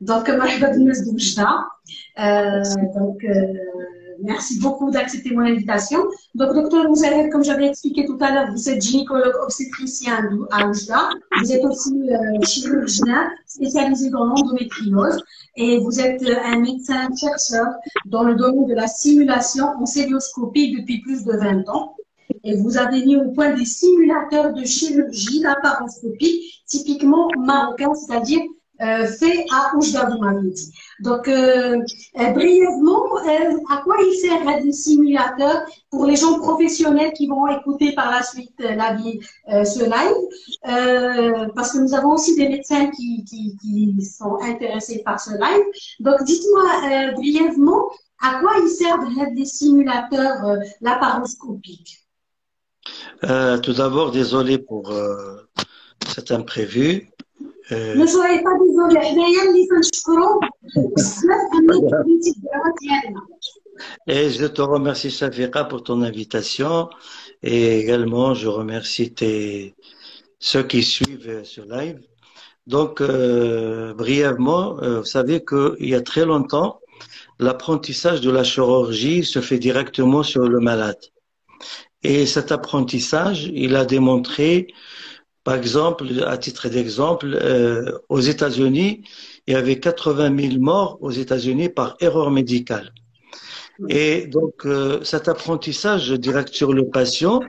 Donc, مرحبا بالناس بوجدة. Donc, merci beaucoup d'accepter mon invitation. Donc, docteur Moussaïd, comme j'avais expliqué tout à l'heure, vous êtes gynécologue obstétricien à Oujda. Vous êtes aussi chirurgien spécialisé dans l'endométriose et vous êtes un médecin chercheur dans le domaine de la simulation en célioscopie depuis plus de 20 ans. Et vous avez mis au point des simulateurs de chirurgie laparoscopie typiquement marocains, c'est-à-dire fait à Oujda, vous m'avez dit. Donc, brièvement, à quoi il sert des simulateurs pour les gens professionnels qui vont écouter par la suite ce live, parce que nous avons aussi des médecins qui sont intéressés par ce live. Donc, dites-moi brièvement, à quoi ils servent des simulateurs laparoscopiques? Tout d'abord, désolé pour cet imprévu. Ne soyez pas désolé. حنايا اللي كنشكروا بزاف انك قدمتي الدعوه ديالنا. Et je te remercie, Shafiqa, pour ton invitation. Et également, je remercie ceux qui suivent ce live. Donc, brièvement, vous savez qu'il y a très longtemps, l'apprentissage de la chirurgie se fait directement sur le malade. Et cet apprentissage, il a démontré, par exemple, à titre d'exemple, aux États-Unis, il y avait 80 000 morts aux États-Unis par erreur médicale. Et donc, cet apprentissage direct sur le patient,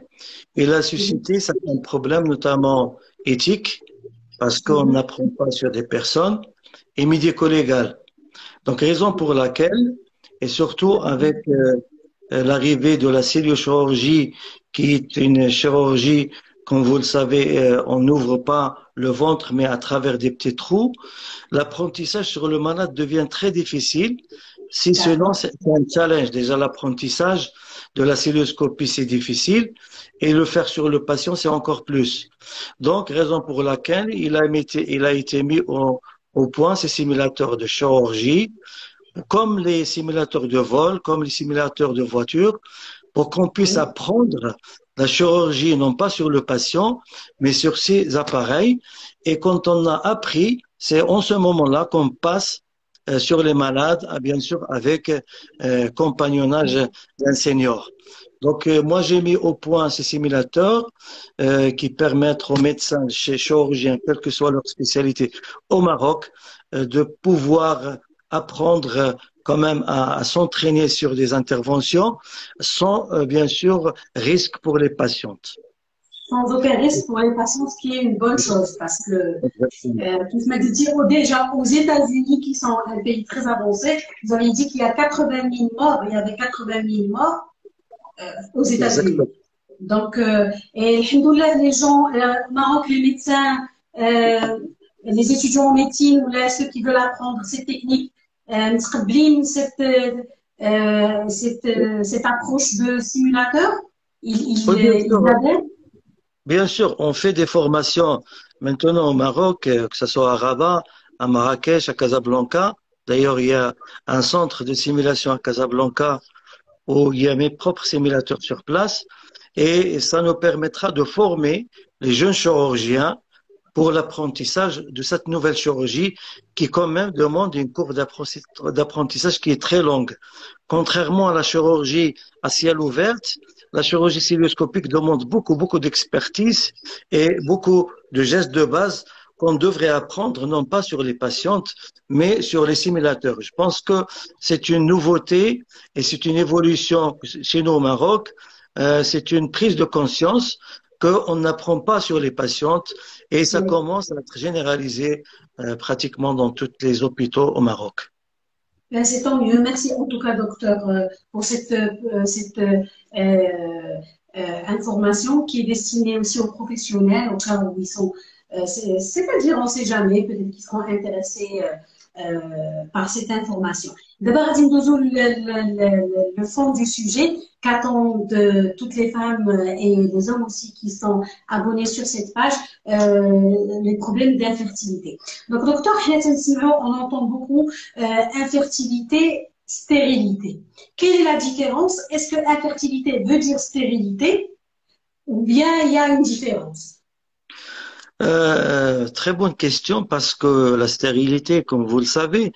il a suscité certains problèmes, notamment éthiques, parce qu'on n'apprend pas sur des personnes, et médico-légales. Donc, raison pour laquelle, et surtout avec l'arrivée de la céliochirurgie, qui est une chirurgie, comme vous le savez, on n'ouvre pas le ventre, mais à travers des petits trous, l'apprentissage sur le malade devient très difficile. Si selon c'est un challenge, déjà l'apprentissage de la célioscopie, c'est difficile, et le faire sur le patient, c'est encore plus. Donc, raison pour laquelle il a été mis au point ces simulateurs de chirurgie, comme les simulateurs de vol, comme les simulateurs de voiture, pour qu'on puisse apprendre la chirurgie, non pas sur le patient, mais sur ces appareils. Et quand on a appris, c'est en ce moment-là qu'on passe sur les malades, bien sûr, avec compagnonnage d'un senior. Donc, moi, j'ai mis au point ces simulateurs qui permettent aux médecins, chez chirurgiens, quelle que soit leur spécialité au Maroc, de pouvoir apprendre quand même à s'entraîner sur des interventions sans, bien sûr, risque pour les patientes. Sans aucun risque pour les patients, ce qui est une bonne chose, parce que, vous m'avez dit déjà aux États-Unis, qui sont un pays très avancé, vous avez dit qu'il y a 80 000 morts, il y avait 80 000 morts aux États-Unis. Donc, et alhamdoulilah, les gens, au Maroc, les médecins, les étudiants en médecine ou là, ceux qui veulent apprendre ces techniques, متقبلين cette approche de simulateur. Ils adhèrent. Bien sûr, on fait des formations maintenant au Maroc, que ce soit à Rabat, à Marrakech, à Casablanca. D'ailleurs, il y a un centre de simulation à Casablanca où il y a mes propres simulateurs sur place et ça nous permettra de former les jeunes chirurgiens pour l'apprentissage de cette nouvelle chirurgie qui quand même demande une courbe d'apprentissage qui est très longue. Contrairement à la chirurgie à ciel ouvert, la chirurgie célioscopique demande beaucoup d'expertise et beaucoup de gestes de base qu'on devrait apprendre non pas sur les patientes, mais sur les simulateurs. Je pense que c'est une nouveauté et c'est une évolution chez nous au Maroc. C'est une prise de conscience qu'on n'apprend pas sur les patientes et ça commence à être généralisé pratiquement dans tous les hôpitaux au Maroc. C'est tant mieux. Merci en tout cas, docteur, pour cette information qui est destinée aussi aux professionnels, au cas où ils sont, c'est-à-dire on ne sait jamais, peut-être qu'ils seront intéressés par cette information. D'abord, le fond du sujet, qu'attendent toutes les femmes et les hommes aussi qui sont abonnés sur cette page, les problèmes d'infertilité. Donc, docteur, on entend beaucoup infertilité, stérilité. Quelle est la différence? Est-ce que infertilité veut dire stérilité ou bien il y a une différence? Très bonne question parce que la stérilité, comme vous le savez,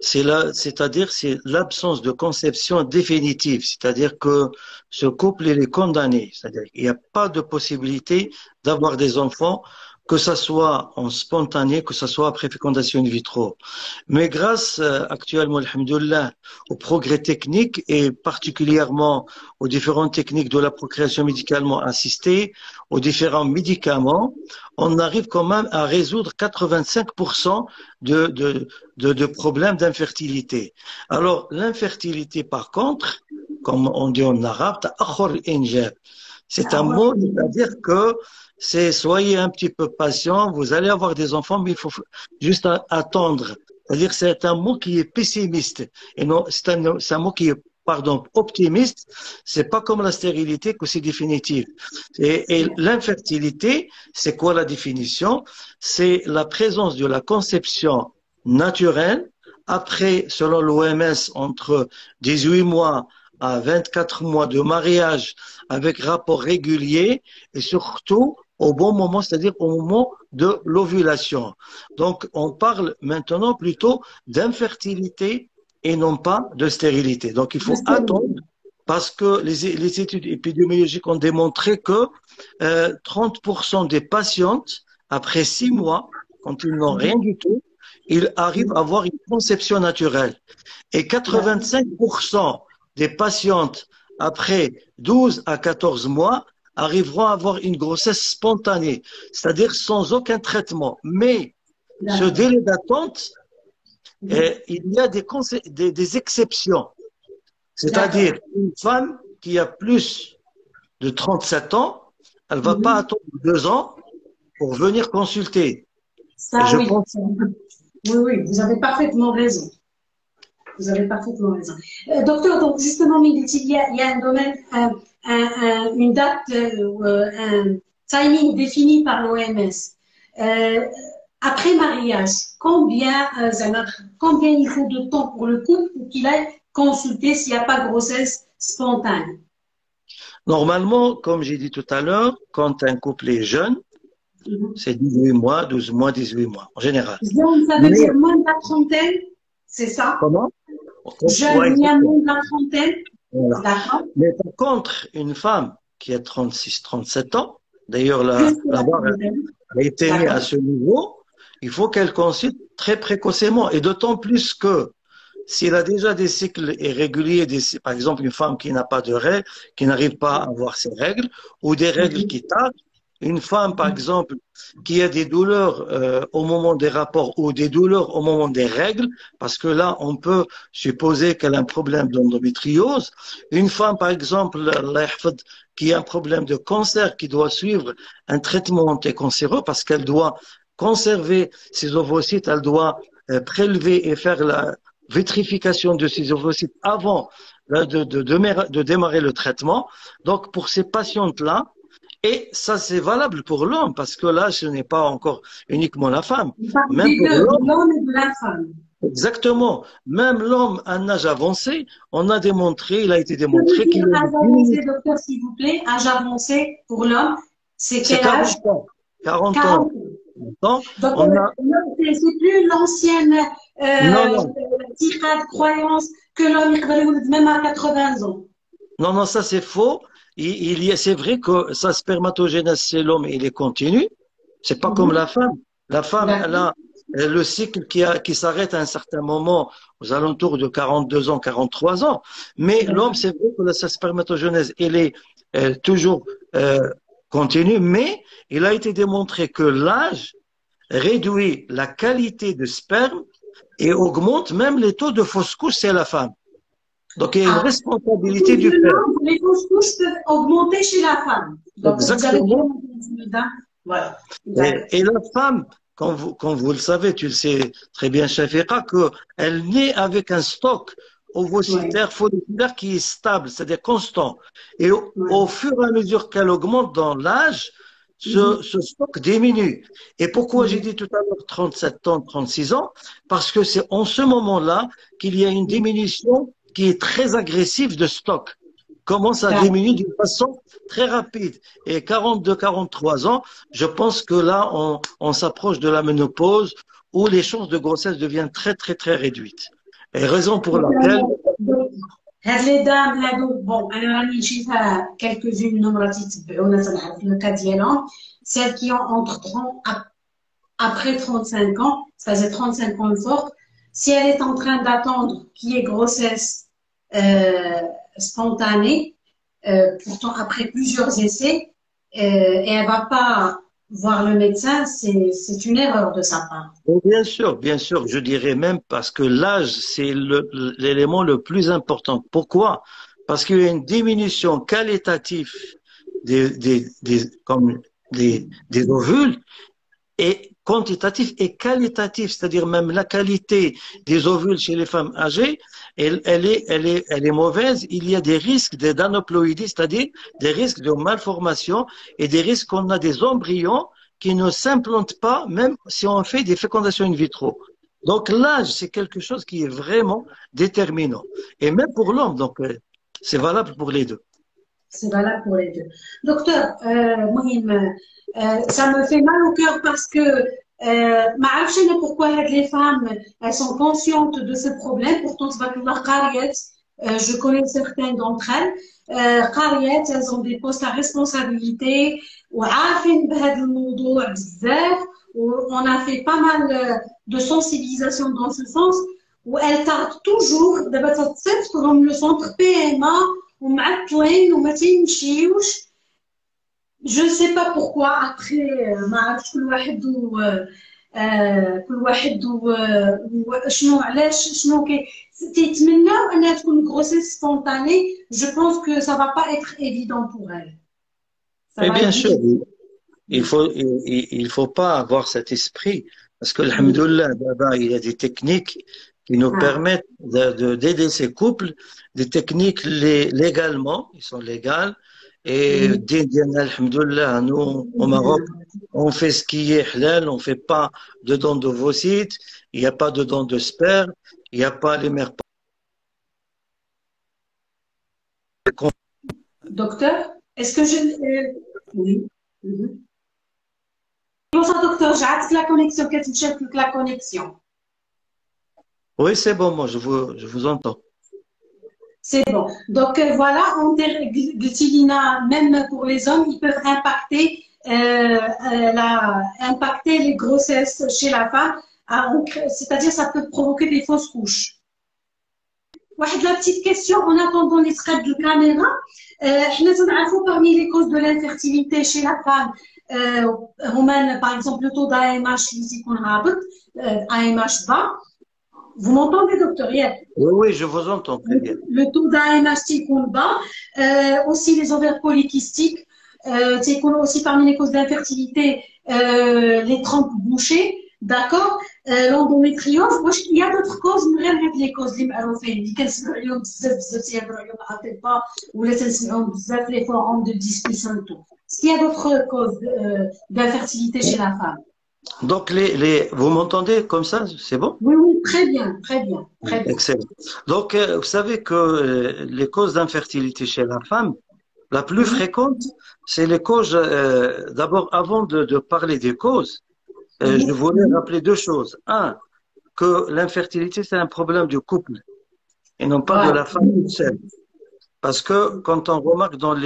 c'est-à-dire c'est l'absence de conception définitive, c'est-à-dire que ce couple il est condamné, c'est-à-dire qu'il n'y a pas de possibilité d'avoir des enfants, que ça soit en spontané, que ça soit après fécondation in vitro. Mais grâce actuellement, alhamdoulilah, au progrès technique et particulièrement aux différentes techniques de la procréation médicalement assistée, aux différents médicaments, on arrive quand même à résoudre 85% de problèmes d'infertilité. Alors, l'infertilité, par contre, comme on dit en arabe, ta'akhur al-injab. C'est un mot, c'est-à-dire que c'est soyez un petit peu patient, vous allez avoir des enfants, mais il faut juste attendre. C'est-à-dire c'est un mot qui est pessimiste et non c'est un mot qui est pardon optimiste. C'est pas comme la stérilité que c'est définitif. Et l'infertilité, c'est quoi la définition? C'est la présence de la conception naturelle après, selon l'OMS, entre 18 mois à 24 mois de mariage avec rapport régulier et surtout au bon moment, c'est-à-dire au moment de l'ovulation. Donc, on parle maintenant plutôt d'infertilité et non pas de stérilité. Donc, il faut attendre parce que les études épidémiologiques ont démontré que 30% des patientes, après 6 mois, quand ils n'ont rien du tout, ils arrivent à avoir une conception naturelle. Et 85% des patientes, après 12 à 14 mois, arriveront à avoir une grossesse spontanée, c'est-à-dire sans aucun traitement. Mais ce délai d'attente, il y a des exceptions. C'est-à-dire une femme qui a plus de 37 ans, elle ne va pas attendre 2 ans pour venir consulter. Ça, je pense... Oui, vous avez parfaitement raison. Vous avez parfaitement raison. Docteur, donc justement, il y a un domaine, une date, un timing défini par l'OMS. Après mariage, combien il faut de temps pour le couple pour qu'il aille consulter s'il n'y a pas de grossesse spontanée? Normalement, comme j'ai dit tout à l'heure, quand un couple est jeune, c'est 18 mois, 12 mois, 18 mois, en général. Donc, ça veut dire moins de la trentaine, c'est ça? Comment? Jeune, il y a moins de la trentaine. Voilà. D'accord. Mais par contre, une femme qui a 36, 37 ans, d'ailleurs, la barre a été mise à ce niveau, il faut qu'elle consulte très précocement. Et d'autant plus que s'il a déjà des cycles irréguliers, par exemple une femme qui n'a pas de règles, qui n'arrive pas à avoir ses règles, ou des règles qui tardent, une femme, par exemple, qui a des douleurs au moment des rapports ou des douleurs au moment des règles, parce que là, on peut supposer qu'elle a un problème d'endométriose. Une femme, par exemple, qui a un problème de cancer, qui doit suivre un traitement anticancéreux parce qu'elle doit conserver ses ovocytes, elle doit prélever et faire la vitrification de ses ovocytes avant de démarrer le traitement. Donc, pour ces patientes-là, et ça, c'est valable pour l'homme, parce que là, ce n'est pas encore uniquement la femme. Même pour l'homme et de la femme. Exactement. Même l'homme à un âge avancé, on a démontré, il a été démontré qu'il a âge avancé, docteur, s'il vous plaît, âge avancé pour l'homme, c'est quel âge? 40 ans. Donc, c'est plus l'ancienne croyance que l'homme est même à 80 ans. Non, ça c'est faux. C'est vrai que sa spermatogénèse chez l'homme, il est continu. C'est pas comme la femme. La femme, elle a le cycle qui s'arrête à un certain moment, aux alentours de 42 ans, 43 ans. Mais l'homme, c'est vrai que sa spermatogénèse, elle est toujours continue, mais il a été démontré que l'âge réduit la qualité de sperme et augmente même les taux de fausse couche chez la femme. Donc, il y a une responsabilité du père. Les fausses couches peuvent augmenter chez la femme. Donc, exactement. Voilà. Et la femme, quand vous le savez, tu le sais très bien, Shafiqa, qu'elle naît avec un stock ovocytaire, folliculaire qui est stable, c'est-à-dire constant. Et au fur et à mesure qu'elle augmente dans l'âge, ce stock diminue. Et pourquoi j'ai dit tout à l'heure 37 ans, 36 ans? Parce que c'est en ce moment-là qu'il y a une diminution qui est très agressive de stock. commence à diminuer d'une façon très rapide. Et 42-43 ans, je pense que là, on s'approche de la ménopause où les chances de grossesse deviennent très, très, très réduites. Et raison pour laquelle... هاد لي دام هادو بون انا راني نشوفها quelques-unes من مراتي يتبعونا تنعرف الكا ديالهم celles qui ont entre 30 après 35 ans, c'est-à-dire 35 ans fort, si elle est en train d'attendre qu'il y ait grossesse spontanée, pourtant après plusieurs essais, et elle va pas voir le médecin, c'est une erreur de sa part. Bien sûr, je dirais même parce que l'âge, c'est l'élément le plus important. Pourquoi? Parce qu'il y a une diminution qualitative comme des ovules et quantitatif et qualitatif, c'est-à-dire même la qualité des ovules chez les femmes âgées, elle est mauvaise. Il y a des risques d'aneuploïdie, c'est-à-dire des risques de malformation et des risques qu'on a des embryons qui ne s'implantent pas, même si on fait des fécondations in vitro. Donc l'âge, c'est quelque chose qui est vraiment déterminant. Et même pour l'homme, donc c'est valable pour les deux. C'est valable pour les deux. Docteur, Mohim, ça me fait mal au cœur parce que je sais pas pourquoi les femmes elles sont conscientes de ce problème. Pourtant, je connais certaines d'entre elles. Elles ont des postes à responsabilité. On a fait pas mal de sensibilisation dans ce sens où elles tardent toujours dans le centre PMA ومعطلين وما تيمشيوش. Je ne sais pas pourquoi après ما عرفتش كل واحد شنو علاش شنو تيتمناو انها تكون grossesse spontanée. Je pense que ça va pas être évident pour elle. Et bien sûr, il faut pas avoir cet esprit parce que alhamdoulilah d'abord il y a des techniques qui nous permettent d'aider ces couples, des techniques légalement, ils sont légales. Et alhamdoulilah, nous, au Maroc, on fait ce qui est halal, on fait pas de dons d'ovocytes, il n'y a pas de dons de sperme, il n'y a pas les mères. Docteur, est-ce que je... oui. Bonsoir docteur, j'ai la connexion, qu'est-ce que j'ai la connexion? Oui, c'est bon, moi, je vous entends. C'est bon. Donc, voilà, Glutilina, même pour les hommes, ils peuvent impacter les grossesses chez la femme. C'est-à-dire, ça peut provoquer des fausses couches. La petite question, en attendant les traits de caméra, parmi les causes de l'infertilité chez la femme, par exemple, le taux d'AMH, AMH bas. Vous m'entendez, docteur? Oui, je vous entends très bien. Le taux d'AMH est bas, aussi les ovaires polykystiques, aussi parmi les causes d'infertilité, les trompes bouchées, d'accord? L'endométriose, il y a d'autres causes, mais les causes les forums de discussion. Est-ce qu'il y a d'autres causes d'infertilité chez la femme? Donc, vous m'entendez comme ça, c'est bon? Oui, oui, très bien, très bien, très bien. Excellent. Donc, vous savez que les causes d'infertilité chez la femme, la plus fréquente, c'est les causes, d'abord, avant de parler des causes, je voulais rappeler deux choses. Un, que l'infertilité, c'est un problème du couple et non pas de la femme toute seule. Parce que quand on remarque dans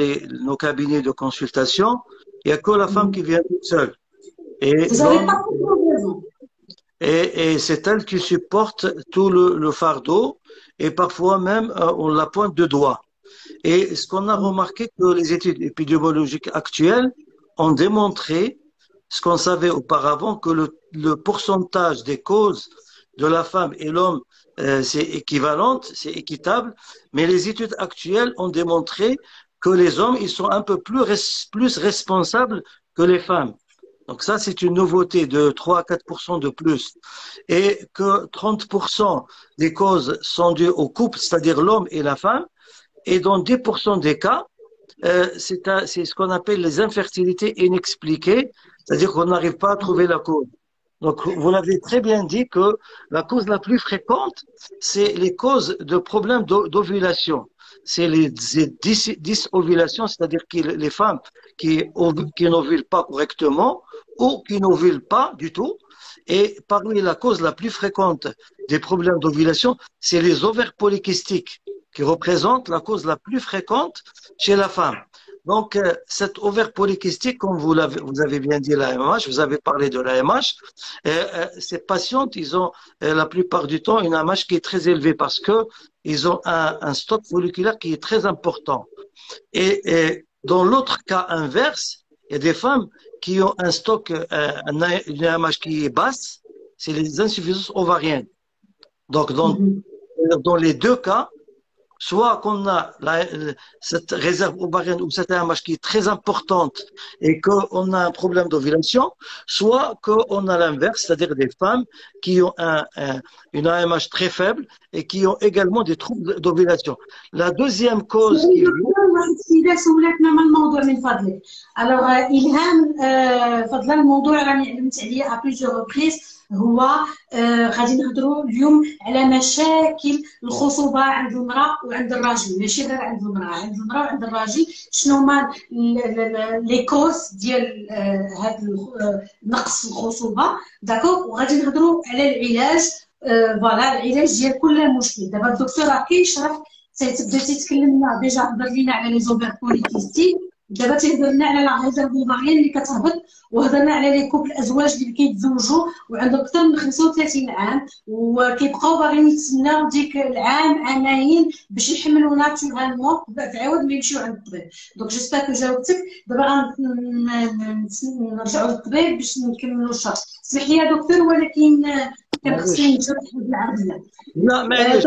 nos cabinets de consultation, il n'y a que la femme qui vient toute seule. Vous n'avez pas raison. Et c'est elle qui supporte tout le fardeau et parfois même on la pointe de doigt. Et ce qu'on a remarqué que les études épidémiologiques actuelles ont démontré ce qu'on savait auparavant, que le pourcentage des causes de la femme et l'homme c'est équivalente, c'est équitable, mais les études actuelles ont démontré que les hommes ils sont un peu plus responsables que les femmes. Donc ça, c'est une nouveauté de 3 à 4% de plus. Et que 30% des causes sont dues au couple, c'est-à-dire l'homme et la femme. Et dans 10% des cas, c'est ce qu'on appelle les infertilités inexpliquées, c'est-à-dire qu'on n'arrive pas à trouver la cause. Donc, vous l'avez très bien dit que la cause la plus fréquente, c'est les causes de problèmes d'ovulation. c'est les dysovulations, c'est-à-dire que les femmes qui n'ovulent pas correctement ou qui n'ovulent pas du tout. Et parmi la cause la plus fréquente des problèmes d'ovulation, c'est les ovaires polykystiques qui représentent la cause la plus fréquente chez la femme. Donc, cet ovaire polykystique, comme vous avez bien dit l'AMH, vous avez parlé de l'AMH, ces patientes, ils ont la plupart du temps une AMH qui est très élevée parce que ils ont un stock folliculaire qui est très important. Et dans l'autre cas inverse, il y a des femmes qui ont un stock, une AMH qui est basse, c'est les insuffisances ovariennes. Donc, dans les deux cas, soit qu'on a cette réserve ovarienne ou cette AMH qui est très importante et qu'on a un problème d'ovulation, soit qu'on a l'inverse, c'est-à-dire des femmes qui ont une AMH très faible et qui ont également des troubles d'ovulation. La deuxième cause qui Alors, Ilham, فضل الموضوع راني علمت عليه à plusieurs reprises. هو غادي نهضروا اليوم على مشاكل الخصوبه عند المراه وعند الراجل، ماشي غير عند المراه، عند المراه وعند الراجل. شنو هما لي كوز ديال هذا نقص الخصوبه، داكوغ. وغادي نهضروا على العلاج، فوالا العلاج ديال كل مشكل. دابا الدكتور راه كيشرح، تبدا تيتكلم لنا ديجا هضر لينا على لي زوفير بوليكيستيك، دابا تيهضرنا على لا ريزيرف اوفاريين اللي كتهبط، وهضرنا على لي كوبل الازواج اللي كيتزوجوا وعندهم اكثر من 35 عام وكيبقاو باغيين يتسناو ديك العام عامين باش يحملوا ناتورالمون في عوض ما يمشيو عند الطبيب. دونك جيسبر كو جاوبتك. دابا غنرجعوا للطبيب باش نكملوا الشرح. اسمح لي يا دكتور، ولكن كان خصني نشرح بالعربيه. لا معليش.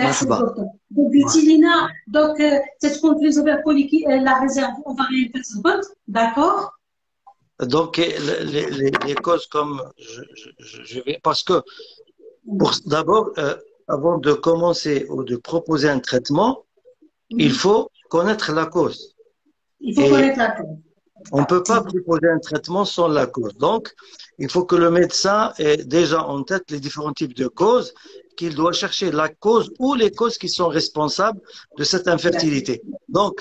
Merci beaucoup. Donc, Tilina, donc, cette comprise ouverte la réserve ovarienne peut-être, d'accord? Donc, les causes comme je vais, parce que d'abord, avant de commencer ou de proposer un traitement, il faut connaître la cause. Il faut connaître la cause. On ne peut pas proposer un traitement sans la cause. Donc, il faut que le médecin ait déjà en tête les différents types de causes, qu'il doit chercher la cause ou les causes qui sont responsables de cette infertilité. Donc,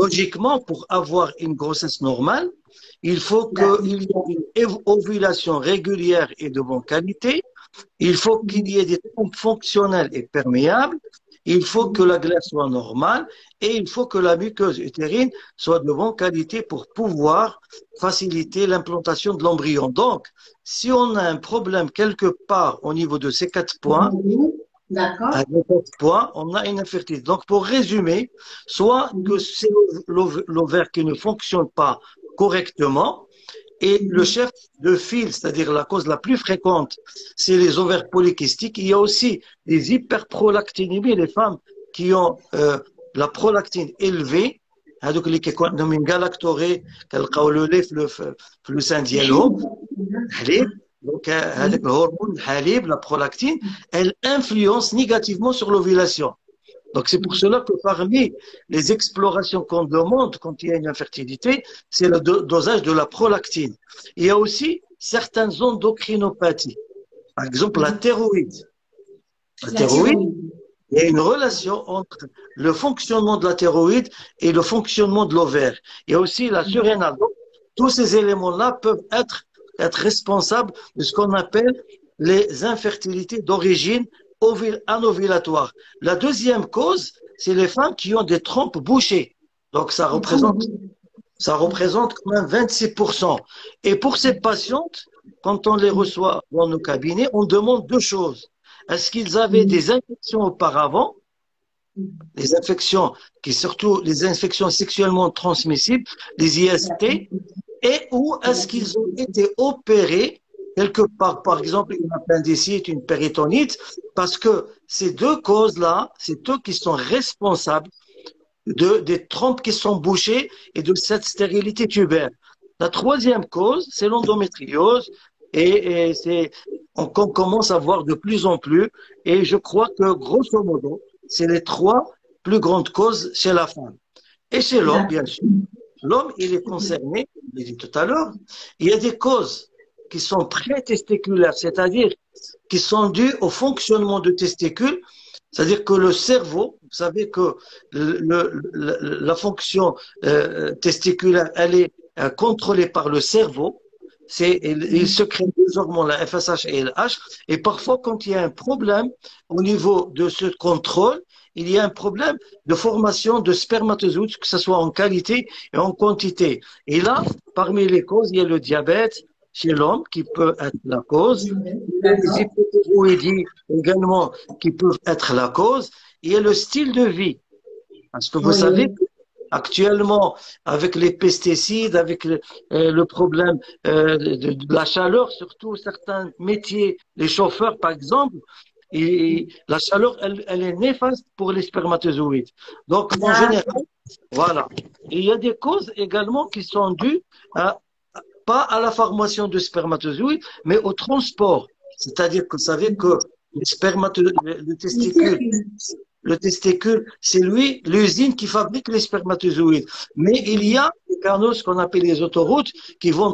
logiquement, pour avoir une grossesse normale, il faut qu'il y ait une ovulation régulière et de bonne qualité. Il faut qu'il y ait des trompes fonctionnelles et perméables. Il faut que la glaire soit normale et il faut que la muqueuse utérine soit de bonne qualité pour pouvoir faciliter l'implantation de l'embryon. Donc, si on a un problème quelque part au niveau de ces 4 points, on a une infertilité. Donc, pour résumer, soit que c'est l'ovaire qui ne fonctionne pas correctement, et le chef de file, c'est-à-dire la cause la plus fréquente, c'est les ovaires polykystiques. Il y a aussi les hyperprolactinémies, les femmes qui ont la prolactine élevée, هذوك اللي كيكون عندهم من galactorée كنلقاو لو لي في الوسان ديالهم الحليب. Donc, هذاك الهرمون الحليب, la prolactine, elle influence négativement sur l'ovulation. Donc, c'est pour cela que parmi les explorations qu'on demande quand il y a une infertilité, c'est le dosage de la prolactine. Il y a aussi certaines endocrinopathies. Par exemple, la thyroïde. La thyroïde, il y a une relation entre le fonctionnement de la thyroïde et le fonctionnement de l'ovaire. Il y a aussi la surrénale. Donc, tous ces éléments-là peuvent être responsables de ce qu'on appelle les infertilités d'origine anovulatoire. La deuxième cause, c'est les femmes qui ont des trompes bouchées. Donc, ça représente quand même 26%. Et pour ces patientes, quand on les reçoit dans nos cabinets, on demande deux choses. Est-ce qu'ils avaient des infections auparavant, les infections surtout les infections sexuellement transmissibles, les IST, et ou est-ce qu'ils ont été opérés quelque part, par exemple une appendicite, une péritonite, parce que ces deux causes-là, c'est eux qui sont responsables des trompes qui sont bouchées et de cette stérilité tubaire. La troisième cause, c'est l'endométriose, et on commence à voir de plus en plus, et je crois que grosso modo, c'est les trois plus grandes causes chez la femme. Et chez l'homme, bien sûr. L'homme, il est concerné, je l'ai dit tout à l'heure, il y a des causes qui sont pré-testiculaires, c'est-à-dire qui sont dues au fonctionnement de testicules C'est-à-dire que le cerveau, vous savez que la fonction testiculaire, elle est contrôlée par le cerveau. Il secrète deux hormones, la FSH et LH. Et parfois, quand il y a un problème au niveau de ce contrôle, il y a un problème de formation de spermatozoïdes, que ce soit en qualité et en quantité. Et là, parmi les causes, il y a le diabète chez l'homme qui peut être la cause. Il y a les hypothyroïdies également qui peuvent être la cause. Il y a le style de vie. Parce que vous savez, actuellement, avec les pesticides, avec le problème de la chaleur, surtout certains métiers, les chauffeurs par exemple, et la chaleur, elle est néfaste pour les spermatozoïdes. Donc, en général, voilà. Et il y a des causes également qui sont dues pas à la formation de spermatozoïdes, mais au transport. C'est-à-dire que vous savez que le testicule, c'est l'usine qui fabrique les spermatozoïdes. Mais il y a des canaux, ce qu'on appelle les autoroutes, qui vont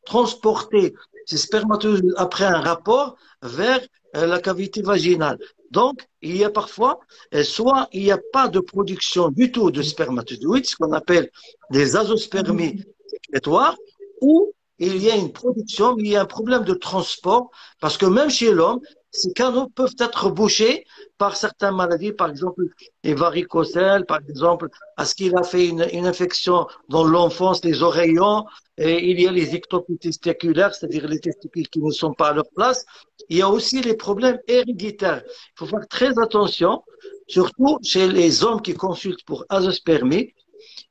transporter ces spermatozoïdes après un rapport vers la cavité vaginale. Donc, il y a parfois, soit il n'y a pas de production du tout de spermatozoïdes, ce qu'on appelle des azospermies sécrétoires, ou il y a une production, mais il y a un problème de transport, parce que même chez l'homme, ces canaux peuvent être bouchés par certaines maladies, par exemple les varicocèles, par exemple, parce qu'il a fait une infection dans l'enfance, les oreillons, et il y a les ectopies testiculaires, c'est-à-dire les testicules qui ne sont pas à leur place. Il y a aussi les problèmes héréditaires. Il faut faire très attention, surtout chez les hommes qui consultent pour azospermie,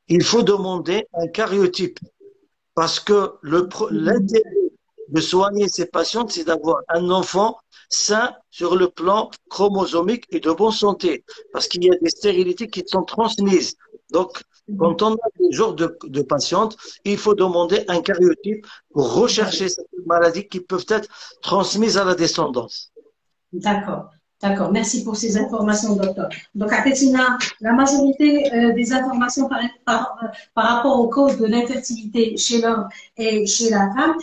il faut demander un karyotype. Parce que l'intérêt de soigner ces patientes, c'est d'avoir un enfant sain sur le plan chromosomique et de bonne santé. Parce qu'il y a des stérilités qui sont transmises. Donc, quand on a ce genre de patientes, il faut demander un karyotype pour rechercher ces maladies qui peuvent être transmises à la descendance. D'accord. D'accord, merci pour ces informations, docteur. Donc, à Pétina, la majorité des informations par rapport aux causes de l'infertilité chez l'homme et chez la femme,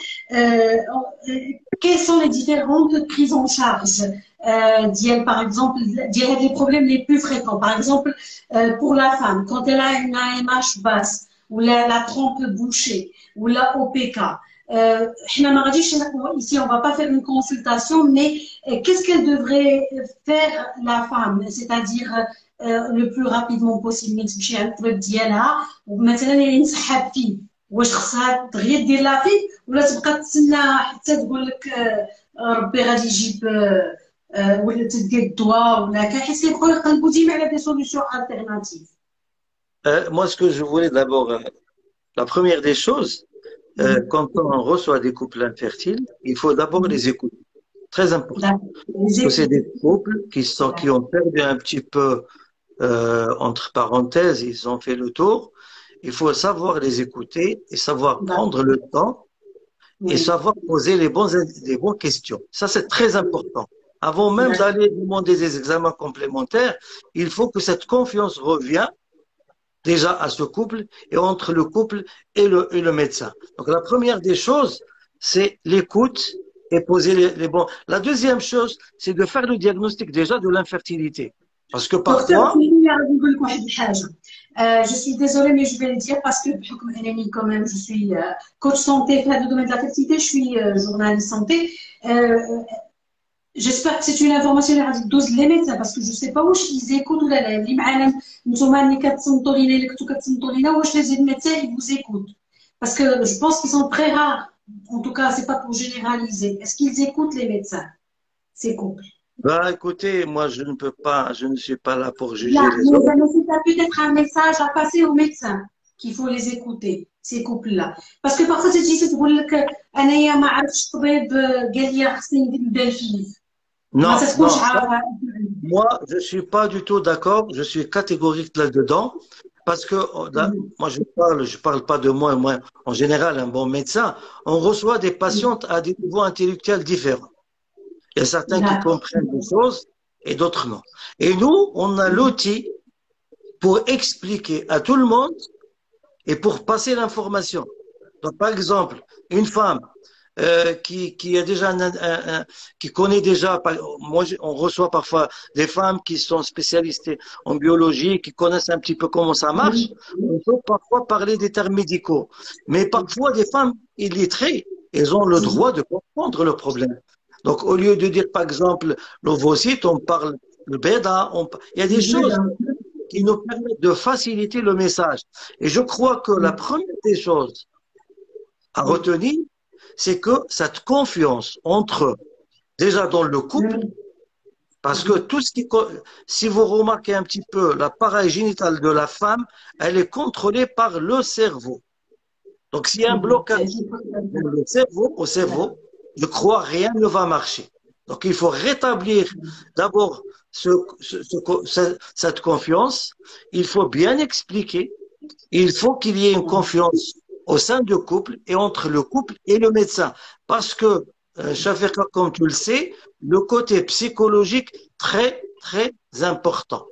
quelles sont les différentes prises en charge par exemple, les problèmes les plus fréquents. Par exemple, pour la femme, quand elle a une AMH basse, ou la trompe bouchée, ou la OPK, ici, on va pas faire une consultation, mais qu'est-ce qu'elle devrait faire la femme, c'est-à-dire le plus rapidement possible. تمشي على الطبيب ديالها ومثلا ينسحب فيه واش خصها دغيا دير لا فيه ولا تبقى تسنى حتى تقول لك ربي غادي يجيب ولا تدير الدواء ولا كنحس يبقاو يقلبوا ديما على دي سوليوشن التيرناتيف. Moi, ce que je voulais d'abord, la première des choses, quand on reçoit des couples infertiles, il faut d'abord les écouter. Très important. Parce que c'est des couples qui ont perdu un petit peu, entre parenthèses, ils ont fait le tour. Il faut savoir les écouter et savoir prendre le temps et savoir poser les bonnes questions. Ça, c'est très important. Avant même d'aller demander des examens complémentaires, il faut que cette confiance revienne déjà à ce couple et entre le couple et le médecin. Donc la première des choses, c'est l'écoute et poser les bons. La deuxième chose, c'est de faire le diagnostic déjà de l'infertilité. Parce que parfois... je suis désolée, mais je vais le dire parce que quand même, je suis coach santé, dans le domaine de la fertilité, je suis journaliste santé. J'espère que c'est une information اللي غادي تدوز لي médecins parce que je sais pas واش ils écoutent ولا لا اللي معانا نتوما اللي كتصنتوا لينا اللي كنتو كتصنتوا لينا واش les médecins ils vous écoutent parce que je pense qu'ils sont très rares en tout cas c'est pas pour généraliser est-ce qu'ils écoutent les médecins ces couples? Bah écoutez, moi je ne suis pas là pour juger les autres. C'est peut-être un message à passer aux médecins qu'il faut les écouter ces couples-là parce que parfois tu dis تقول لك انايا ما عرفتش الطبيب قال لي خصني ندير الفيليف. Non, non, moi, je ne suis pas du tout d'accord, je suis catégorique là-dedans, parce que moi, je parle pas de moi, en général, un bon médecin, on reçoit des patientes à des niveaux intellectuels différents. Il y a certains qui comprennent des choses et d'autres non. Et nous, on a l'outil pour expliquer à tout le monde et pour passer l'information. Donc, par exemple, une femme qui a déjà qui connaît déjà. Moi, on reçoit parfois des femmes qui sont spécialistes en biologie, qui connaissent un petit peu comment ça marche. On peut parfois parler des termes médicaux, mais parfois des femmes illettrées, elles ont le droit de comprendre le problème. Donc, au lieu de dire, par exemple, l'ovocyte, on parle le bêta. Il y a des choses qui nous permettent de faciliter le message. Et je crois que la première des choses à retenir, c'est que cette confiance entre, déjà dans le couple, parce que tout ce qui, si vous remarquez un petit peu, l'appareil génital de la femme, elle est contrôlée par le cerveau. Donc, s'il y a un blocage au cerveau, je crois rien ne va marcher. Donc, il faut rétablir d'abord cette confiance. Il faut bien expliquer. Il faut qu'il y ait une confiance au sein du couple et entre le couple et le médecin. Parce que, Shafiqa, comme tu le sais, le côté psychologique très, très important.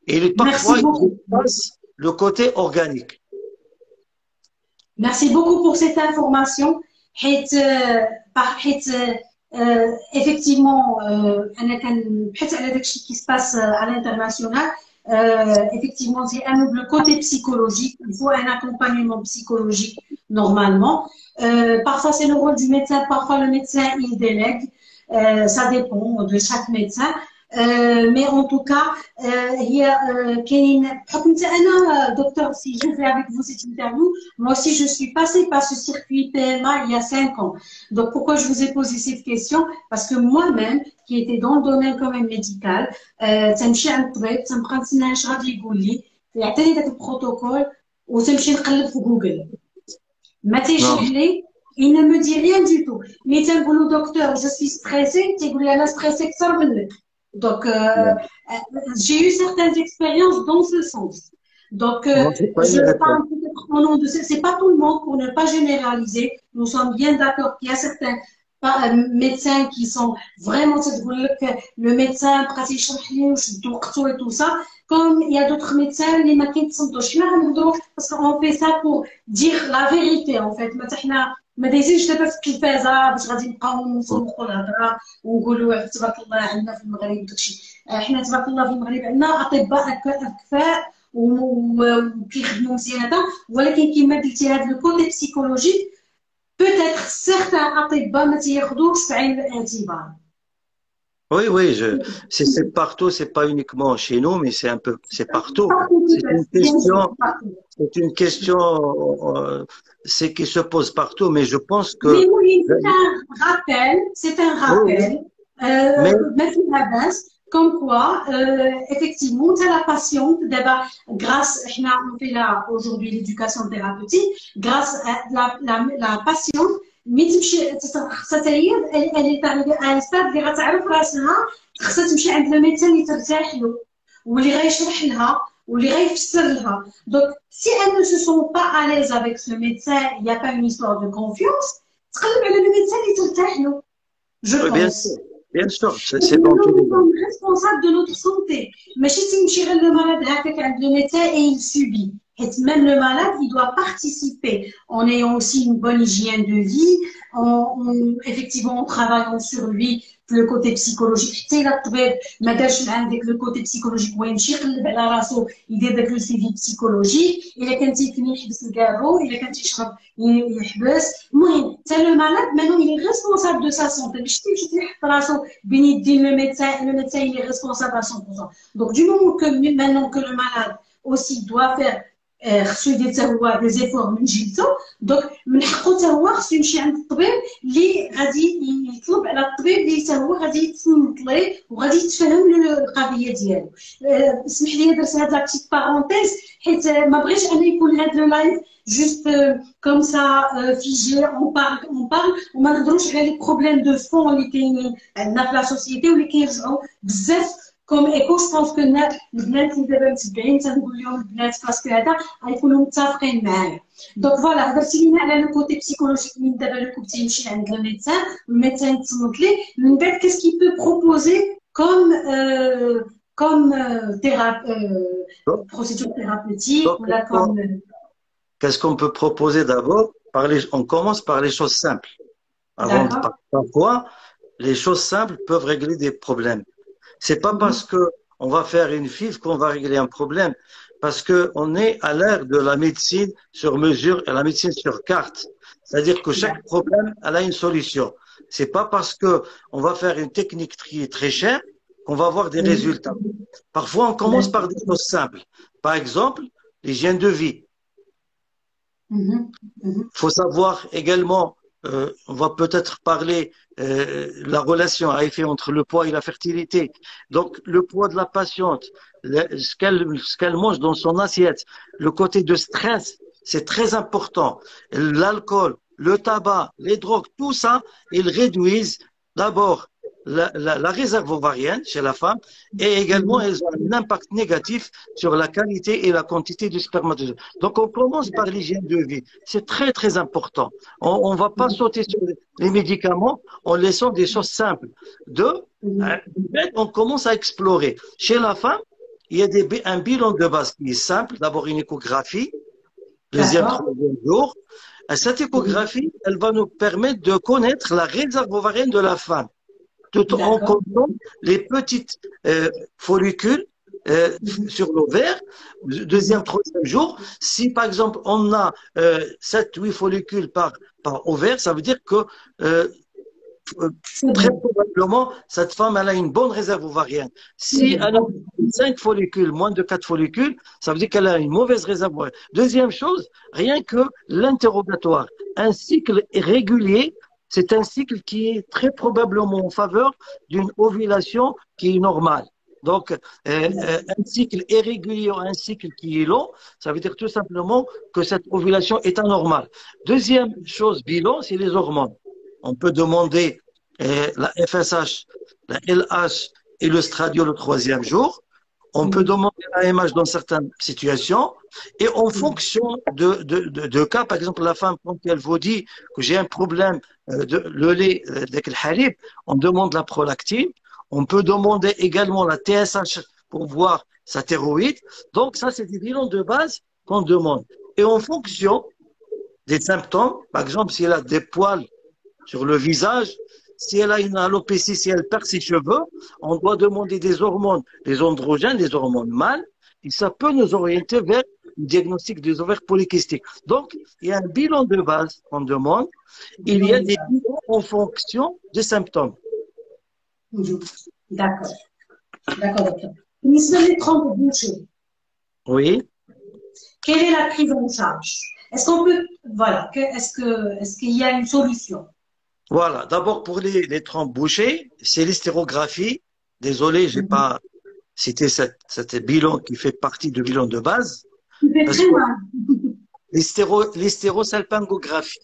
Et parfois, il passe le côté organique. Merci beaucoup pour cette information. Effectivement, qui se passe à l'international, effectivement, c'est le côté psychologique. Il faut un accompagnement psychologique normalement. Parfois, c'est le rôle du médecin. Parfois, le médecin, il délègue. Ça dépend de chaque médecin. Mais en tout cas, docteur, si je fais avec vous cette interview, moi aussi je suis passée par ce circuit PMA il y a 5 ans. Donc pourquoi je vous ai posé cette question? Parce que moi-même, qui était dans le domaine quand même médical, تمشي عند الطبيب تنبقى نتسنى اش غادي يقول لي يعطيني داك البروتوكول وتمشي نقلب في جوجل ما تيشرح لي. Il ne me dit rien du tout. Mais تنقولوا docteur, je suis stressée, تيقول لي انا stressée اكثر منك. Donc, j'ai eu certaines expériences dans ce sens. Donc, je parle peut-être au nom de c'est pas tout le monde pour ne pas généraliser. Nous sommes bien d'accord qu'il y a certains médecins qui sont vraiment, le médecin pratique et tout ça. Comme il y a d'autres médecins, les parce qu'on fait ça pour dire la vérité, en fait. ما دايزينش دابا في التلفازه باش غادي نبقاو نسوقوا الهضره ونقولوا تبارك الله عندنا في المغرب وداكشي. حنا تبارك الله في المغرب عندنا اطباء كفاء وكيخدموا مزيان هذا، ولكن كما قلتي هذا لو كوتي بسيكولوجيك بوتيتر سيغتان اطباء ما تياخذوش في عين الاعتبار. Oui, oui, c'est partout, c'est pas uniquement chez nous, mais c'est un peu, c'est partout. C'est une question, c'est qui se pose partout, mais je pense que. Mais oui, c'est un rappel, comme quoi, effectivement, c'est la patiente, d'abord, grâce, on fait là aujourd'hui l'éducation thérapeutique, grâce à la patiente. Elle est arrivée à un stade اللي غتعرف راسها خصها تمشي عند الميدسان اللي ترتاح له واللي غيشرح لها واللي غيفسر لها. Donc si elles ne se sont pas à l'aise avec ce médecin, il n'y a pas une histoire de confiance, تقلب على الميدسان اللي ترتاح له. Je pense. Bien sûr, c'est bon. Nous sommes responsables de notre santé. ماشي تمشي غير le malade هكاك عند le médecin et il subit. Et même le malade, il doit participer en ayant aussi une bonne hygiène de vie, effectivement en travaillant sur lui, le côté psychologique. Tu sais, là, avec le côté psychologique, il y a le suivi psychologique, il a quand il finit le garo, il a quand il chante, c'est le malade, maintenant il est responsable de sa santé. Le médecin, il est responsable à 100%. Donc, du moment que maintenant que le malade aussi doit faire خصو يدير حتى هو دي زيفور من جهته. دونك من حقه حتى هو خصو يمشي عند الطبيب اللي غادي يطلب على الطبيب اللي حتى هو غادي يتصنت ليه وغادي يتفهم له القضيه ديالو. اسمح لي درت هاد لا بتيت بارونتيز حيت ما بغيتش انا يكون هاد لو لايف جوست كوم سا فيجي اون بارل وما نهضروش على لي بروبليم دو فون اللي كاينين عندنا في لا سوسيتي واللي كيرجعوا بزاف كوم ايكو. جو بونس كو البنات اللي دابا متبعين تنقول لهم البنات باسكو هذا غيكونوا متفقين معايا. دونك فوالا هضرتي لينا على لو كوتي بسيكولوجيك من دابا لو كنت يمشي عند الميدسان والميدسان يتصنت ليه من بعد كاس كي بو بروبوزي comme procédure thérapeutique ou là comme qu'est-ce qu'on peut proposer d'abord? On commence par les choses simples. avant de D'accord. parfois, les choses simples peuvent régler des problèmes. C'est pas parce que on va faire une FIV qu'on va régler un problème, parce que on est à l'ère de la médecine sur mesure et la médecine sur carte. C'est-à-dire que chaque problème, elle a une solution. C'est pas parce que on va faire une technique qui est très chère qu'on va avoir des résultats. Parfois, on commence par des choses simples. Par exemple, l'hygiène de vie. Mhm. Mhm. Il faut savoir également, on va peut-être parler la relation à effet entre le poids et la fertilité. Donc, le poids de la patiente, ce qu'elle mange dans son assiette, le côté de stress, c'est très important. L'alcool, le tabac, les drogues, tout ça, ils réduisent d'abord la réserve ovarienne chez la femme et également elles ont un impact négatif sur la qualité et la quantité du spermatozoïde. Donc on commence par l'hygiène de vie. C'est très très important. On ne va pas sauter sur les médicaments en laissant des choses simples. Deux, on commence à explorer. Chez la femme, il y a un bilan de base qui est simple. D'abord une échographie, deuxième, D'accord. troisième jour. Cette échographie, elle va nous permettre de connaître la réserve ovarienne de la femme tout en D'accord. comptant les petites follicules sur l'ovaire, deuxième, troisième jour. Si par exemple on a 7-8 follicules par ovaire, ça veut dire que C'est très bon. probablement cette femme elle a une bonne réserve ovarienne. Si elle a 5 follicules, moins de 4 follicules, ça veut dire qu'elle a une mauvaise réserve ovarienne. Deuxième chose, rien que l'interrogatoire, un cycle régulier. C'est un cycle qui est très probablement en faveur d'une ovulation qui est normale. Donc, un cycle irrégulier ou un cycle qui est long, ça veut dire tout simplement que cette ovulation est anormale. Deuxième chose, bilan, c'est les hormones. On peut demander la FSH, la LH et le stradio le troisième jour. On peut demander la MH dans certaines situations et en fonction de cas, par exemple la femme quand elle vous dit que j'ai un problème de le lait avec le halib, on demande la prolactine, on peut demander également la TSH pour voir sa thyroïde. Donc ça c'est des bilans de base qu'on demande. Et en fonction des symptômes, par exemple si elle a des poils sur le visage, si elle a une alopécie, si elle perd ses cheveux, on doit demander des hormones, des androgènes, des hormones mâles, et ça peut nous orienter vers le diagnostic des ovaires polykystiques. Donc, il y a un bilan de base qu'on demande, il y a des bilans en fonction des symptômes. D'accord. D'accord, docteur. Ministre les trompes bouchées, Oui, quelle est la prise en charge? Est-ce qu'on peut, voilà, est-ce qu'il y a une solution? voilà. D'abord, pour les trompes bouchées, c'est l'hystérographie. Désolé, j'ai pas cité cet bilan qui fait partie du bilan de base. Elle fait Parce très que mal. l'hystérosalpingographie,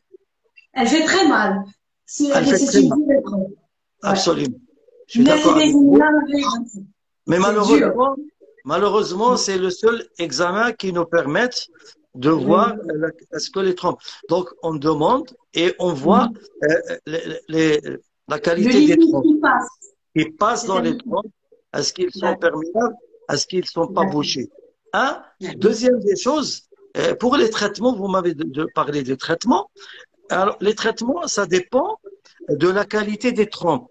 Elle fait très mal. elle Mais fait c'est très une mal. dure épreuve. Ouais. Absolument. Je suis Mais c'est d'accord des avec vous. examens, Mais c'est dur. malheureusement, c'est le seul examen qui nous permette de voir est-ce que les trompes. Donc, on demande et on voit la Le qualité des liquide trompes qui passe. qui passent C'est dans un les liquide. trompes. Est-ce qu'ils sont D'accord. perméables? Est-ce qu'ils ne sont pas D'accord. bouchés? Un. D'accord. Deuxième des choses, pour les traitements, vous m'avez parlé des traitements. Alors, les traitements, ça dépend de la qualité des trompes.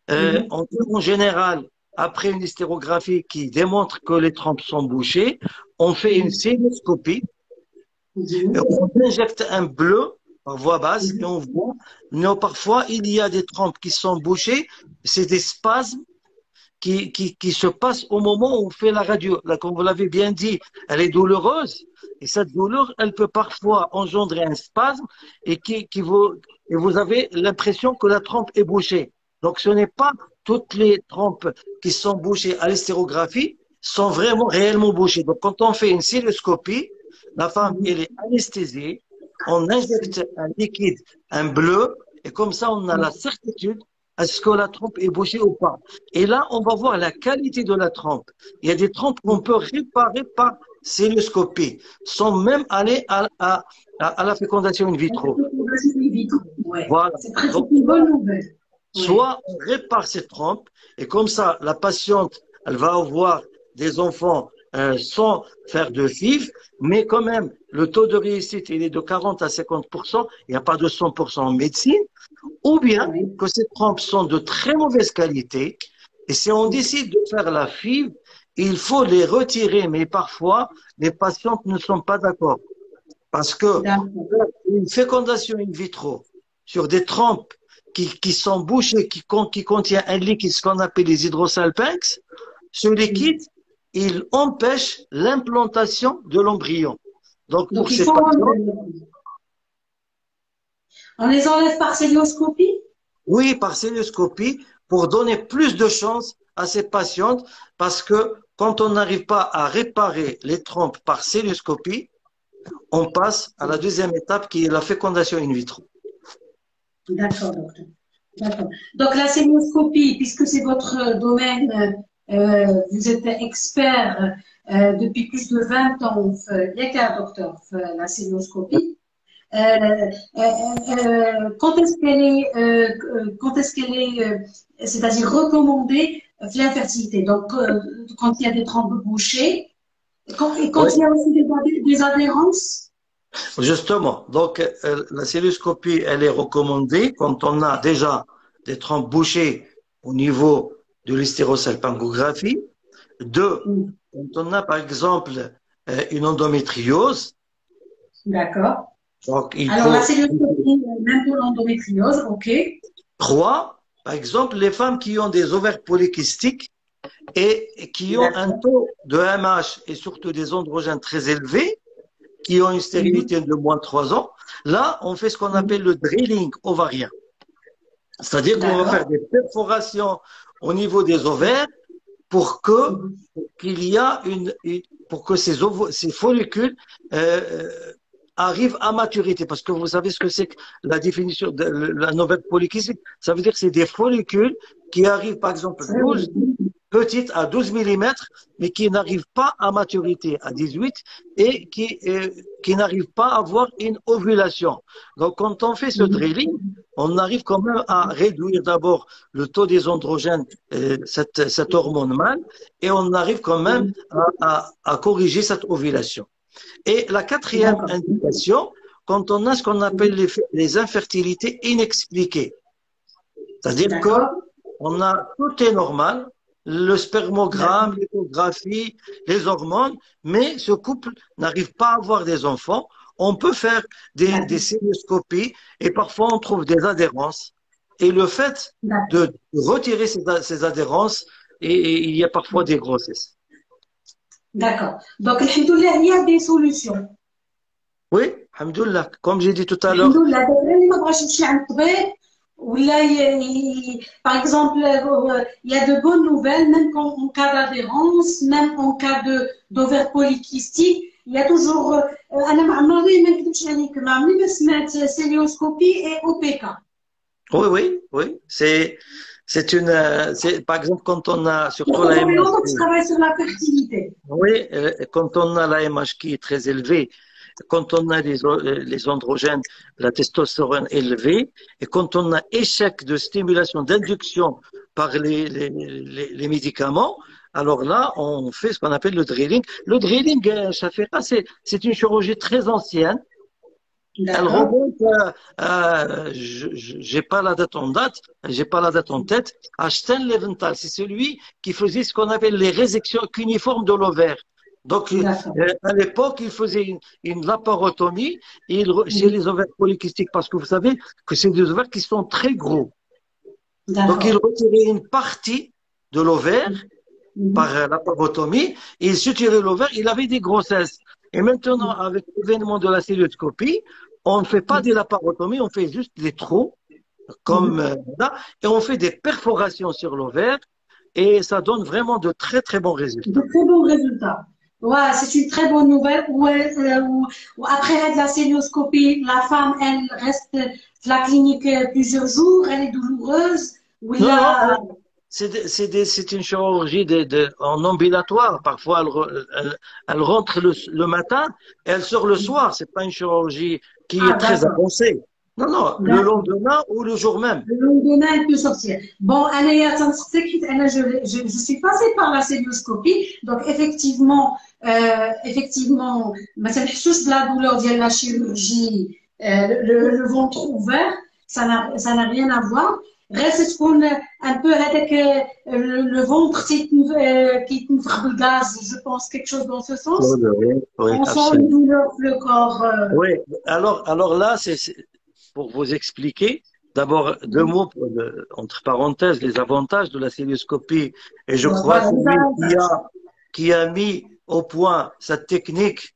En général, après une hystérographie qui démontre que les trompes sont bouchées, on fait une cystoscopie, on injecte un bleu par voie basse et on voit. Mais parfois, il y a des trompes qui sont bouchées, c'est des spasmes qui se passent au moment où on fait la radio. Là, comme vous l'avez bien dit, elle est douloureuse et cette douleur, elle peut parfois engendrer un spasme et vous avez l'impression que la trompe est bouchée. Donc, ce n'est pas toutes les trompes qui sont bouchées à l'hystérographie sont vraiment réellement bouchées. Donc, quand on fait une cystoscopie, la femme, elle est anesthésiée, on injecte un liquide, un bleu, et comme ça, on a la certitude est-ce que la trompe est bouchée ou pas. Et là, on va voir la qualité de la trompe. Il y a des trompes qu'on peut réparer par cystoscopie, sans même aller à la fécondation in vitro. Ouais. Voilà. C'est Donc, une bonne nouvelle. soit on répare ces trompes, et comme ça, la patiente, elle va avoir des enfants sans faire de FIV, mais quand même, le taux de réussite, il est de 40 à 50%, il n'y a pas de 100% en médecine, ou bien que ces trompes sont de très mauvaise qualité, et si on décide de faire la FIV, il faut les retirer, mais parfois, les patientes ne sont pas d'accord. Parce que une fécondation in vitro sur des trompes qui sont bouchées, qui contient un liquide, ce qu'on appelle les hydrosalpinx, ce liquide, il empêche l'implantation de l'embryon. Donc pour ces patients, on les enlève par célioscopie? oui, par célioscopie, pour donner plus de chance à ces patientes, parce que quand on n'arrive pas à réparer les trompes par célioscopie, on passe à la deuxième étape qui est la fécondation in vitro. D'accord, docteur. D'accord. Donc la célioscopie, puisque c'est votre domaine, vous êtes expert depuis plus de 20 ans, docteur, la célioscopie. Quand est-ce qu'elle est, c'est-à-dire recommandée l'infertilité? Donc quand il y a des trompes bouchées, et quand il y a aussi des adhérences? Justement, donc la célioscopie, elle est recommandée quand on a déjà des trompes bouchées au niveau de l'hystérosalpingographie. Deux, quand on a par exemple une endométriose. D'accord. Donc, alors la célioscopie, même pour l'endométriose, ok. Trois, par exemple, les femmes qui ont des ovaires polykystiques et qui ont un taux de MH et surtout des androgènes très élevés, qui ont une stérilité de moins de 3 ans, là, on fait ce qu'on appelle le drilling ovarien. C'est-à-dire qu'on va faire des perforations au niveau des ovaires pour que ces follicules arrivent à maturité. Parce que vous savez ce que c'est que la définition de la ovaire polycystique. Ça veut dire que c'est des follicules qui arrivent, par exemple, 12 petites à 12 mm, mais qui n'arrivent pas à maturité à 18 et qui n'arrivent pas à avoir une ovulation. Donc, quand on fait ce drilling, on arrive quand même à réduire d'abord le taux des androgènes, cette hormone mâle, et on arrive quand même à corriger cette ovulation. Et la quatrième indication, quand on a ce qu'on appelle les infertilités inexpliquées. C'est-à-dire qu'on a tout est normal, le spermogramme, l'échographie, les hormones, mais ce couple n'arrive pas à avoir des enfants. On peut faire des célioscopies et parfois on trouve des adhérences. Et le fait de retirer ces adhérences, et il y a parfois des grossesses. D'accord. Donc, alhamdoulilah, il y a des solutions. Oui, alhamdoulilah. Comme j'ai dit tout à l'heure. Alhamdoulilah, par exemple, il y a de bonnes nouvelles, même en cas d'adhérence, même en cas d'ovaire polykystique. Il y a toujours, célioscopie et OPK. Oui. Par exemple, quand on a surtout la MH. Tu travailles sur la fertilité. Oui, quand on a la MH qui est très élevée, quand on a les androgènes, la testostérone élevée, et quand on a échec de stimulation, d'induction par les médicaments, alors là, on fait ce qu'on appelle le drilling. Le drilling, c'est une chirurgie très ancienne. Elle remonte, j'ai pas la date en tête, à Sten Leventhal. C'est celui qui faisait ce qu'on appelle les résections cuniformes de l'ovaire. Donc, à l'époque, il faisait une laparotomie chez les ovaires polykystiques, parce que vous savez que c'est des ovaires qui sont très gros. Donc, il retirait une partie de l'ovaire par laparotomie, et il soutirait l'ovaire, il avait des grossesses. Et maintenant, avec l'événement de la célioscopie, on ne fait pas de laparotomie, on fait juste des trous, comme ça, et on fait des perforations sur l'ovaire, et ça donne vraiment de très très bons résultats. De très bons résultats. Ouais, c'est une très bonne nouvelle. Où après la célioscopie, la femme, elle reste de la clinique plusieurs jours, elle est douloureuse. Non, c'est une chirurgie en ambulatoire. Parfois, elle rentre le matin et elle sort le soir. C'est pas une chirurgie qui est très avancée. Non, non, le lendemain ou le jour même. Le lendemain, elle peut sortir. Bon, je suis passée par la célioscopie, donc effectivement, ما تنحسوش بلا douleur ديال la chirurgie, le ventre ouvert, ça n'a rien à voir. Reste تكون un peu avec le ventre qui تنفخ بالغاز, je pense quelque chose dans ce sens. Oui, oui, On sent une douleur, le corps. Oui, alors là, c'est pour vous expliquer, d'abord deux mots, entre parenthèses, les avantages de la cilioscopie. Et je crois que lui qui a mis au point cette technique,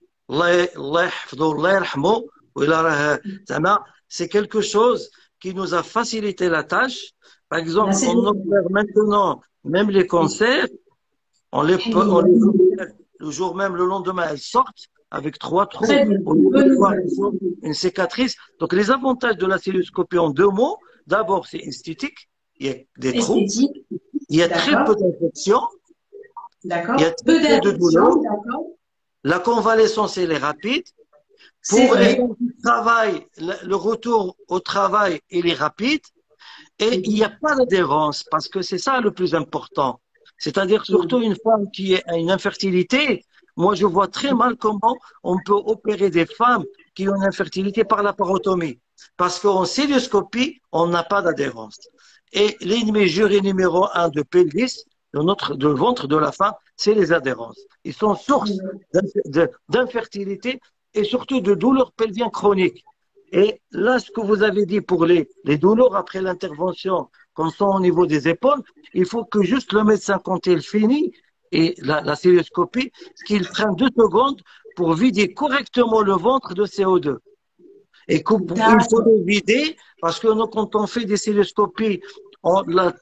c'est quelque chose qui nous a facilité la tâche. Par exemple, on opère maintenant même les cancers, on les opère le jour même, le lendemain, elles sortent avec 3 trous, une cicatrice. Donc, les avantages de la cilioscopie en 2 mots, d'abord, c'est esthétique, il y a des trous, il y a très peu d'infections, il y a très peu de douleur, la convalescence, elle est rapide. Pour les gens qui travaillent, le retour au travail, il est rapide, et il n'y a pas d'adhérence, parce que c'est ça le plus important. C'est-à-dire surtout une femme qui a une infertilité. Moi, je vois très mal comment on peut opérer des femmes qui ont une infertilité par la parotomie. Parce qu'en cilioscopie, on n'a pas d'adhérence. Et l'ennemi juré numéro 1 de pelvis, de ventre de la femme, c'est les adhérences. Ils sont source d'infertilité et surtout de douleurs pelviennes chroniques. Et là, ce que vous avez dit pour les douleurs après l'intervention, qu'on sent au niveau des épaules, il faut que juste le médecin, quand il finit, et la cilioscopie, qu'il prenne 2 secondes pour vider correctement le ventre de CO2. Et il faut le vider, parce que nous, quand on fait des cilioscopies, la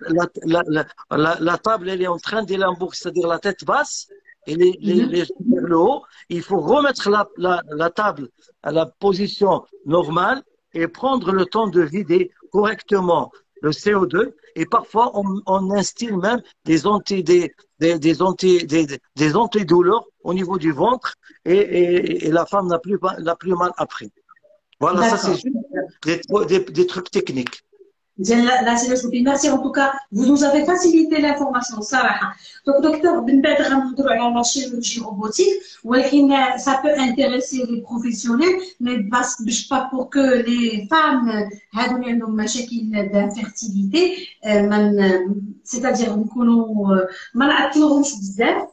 table, elle est en train d'élambourg, c'est-à-dire la tête basse, et vers le haut. Il faut remettre la table à la position normale et prendre le temps de vider correctement le CO2, et parfois on instille même des antidouleurs au niveau du ventre, et la femme n'a plus mal après. Voilà, ça c'est juste des trucs techniques. La cilioscopie. Merci en tout cas, vous nous avez facilité l'information, صراحة. Donc docteur, من بعد غنهضروا على la chirurgie robotique, ولكن ça peut intéresser les professionnels, mais pas pour que les femmes هادو اللي عندهم مشاكل d'infertilité, c'est-à-dire نكونوا ما نعطلوهمش بزاف.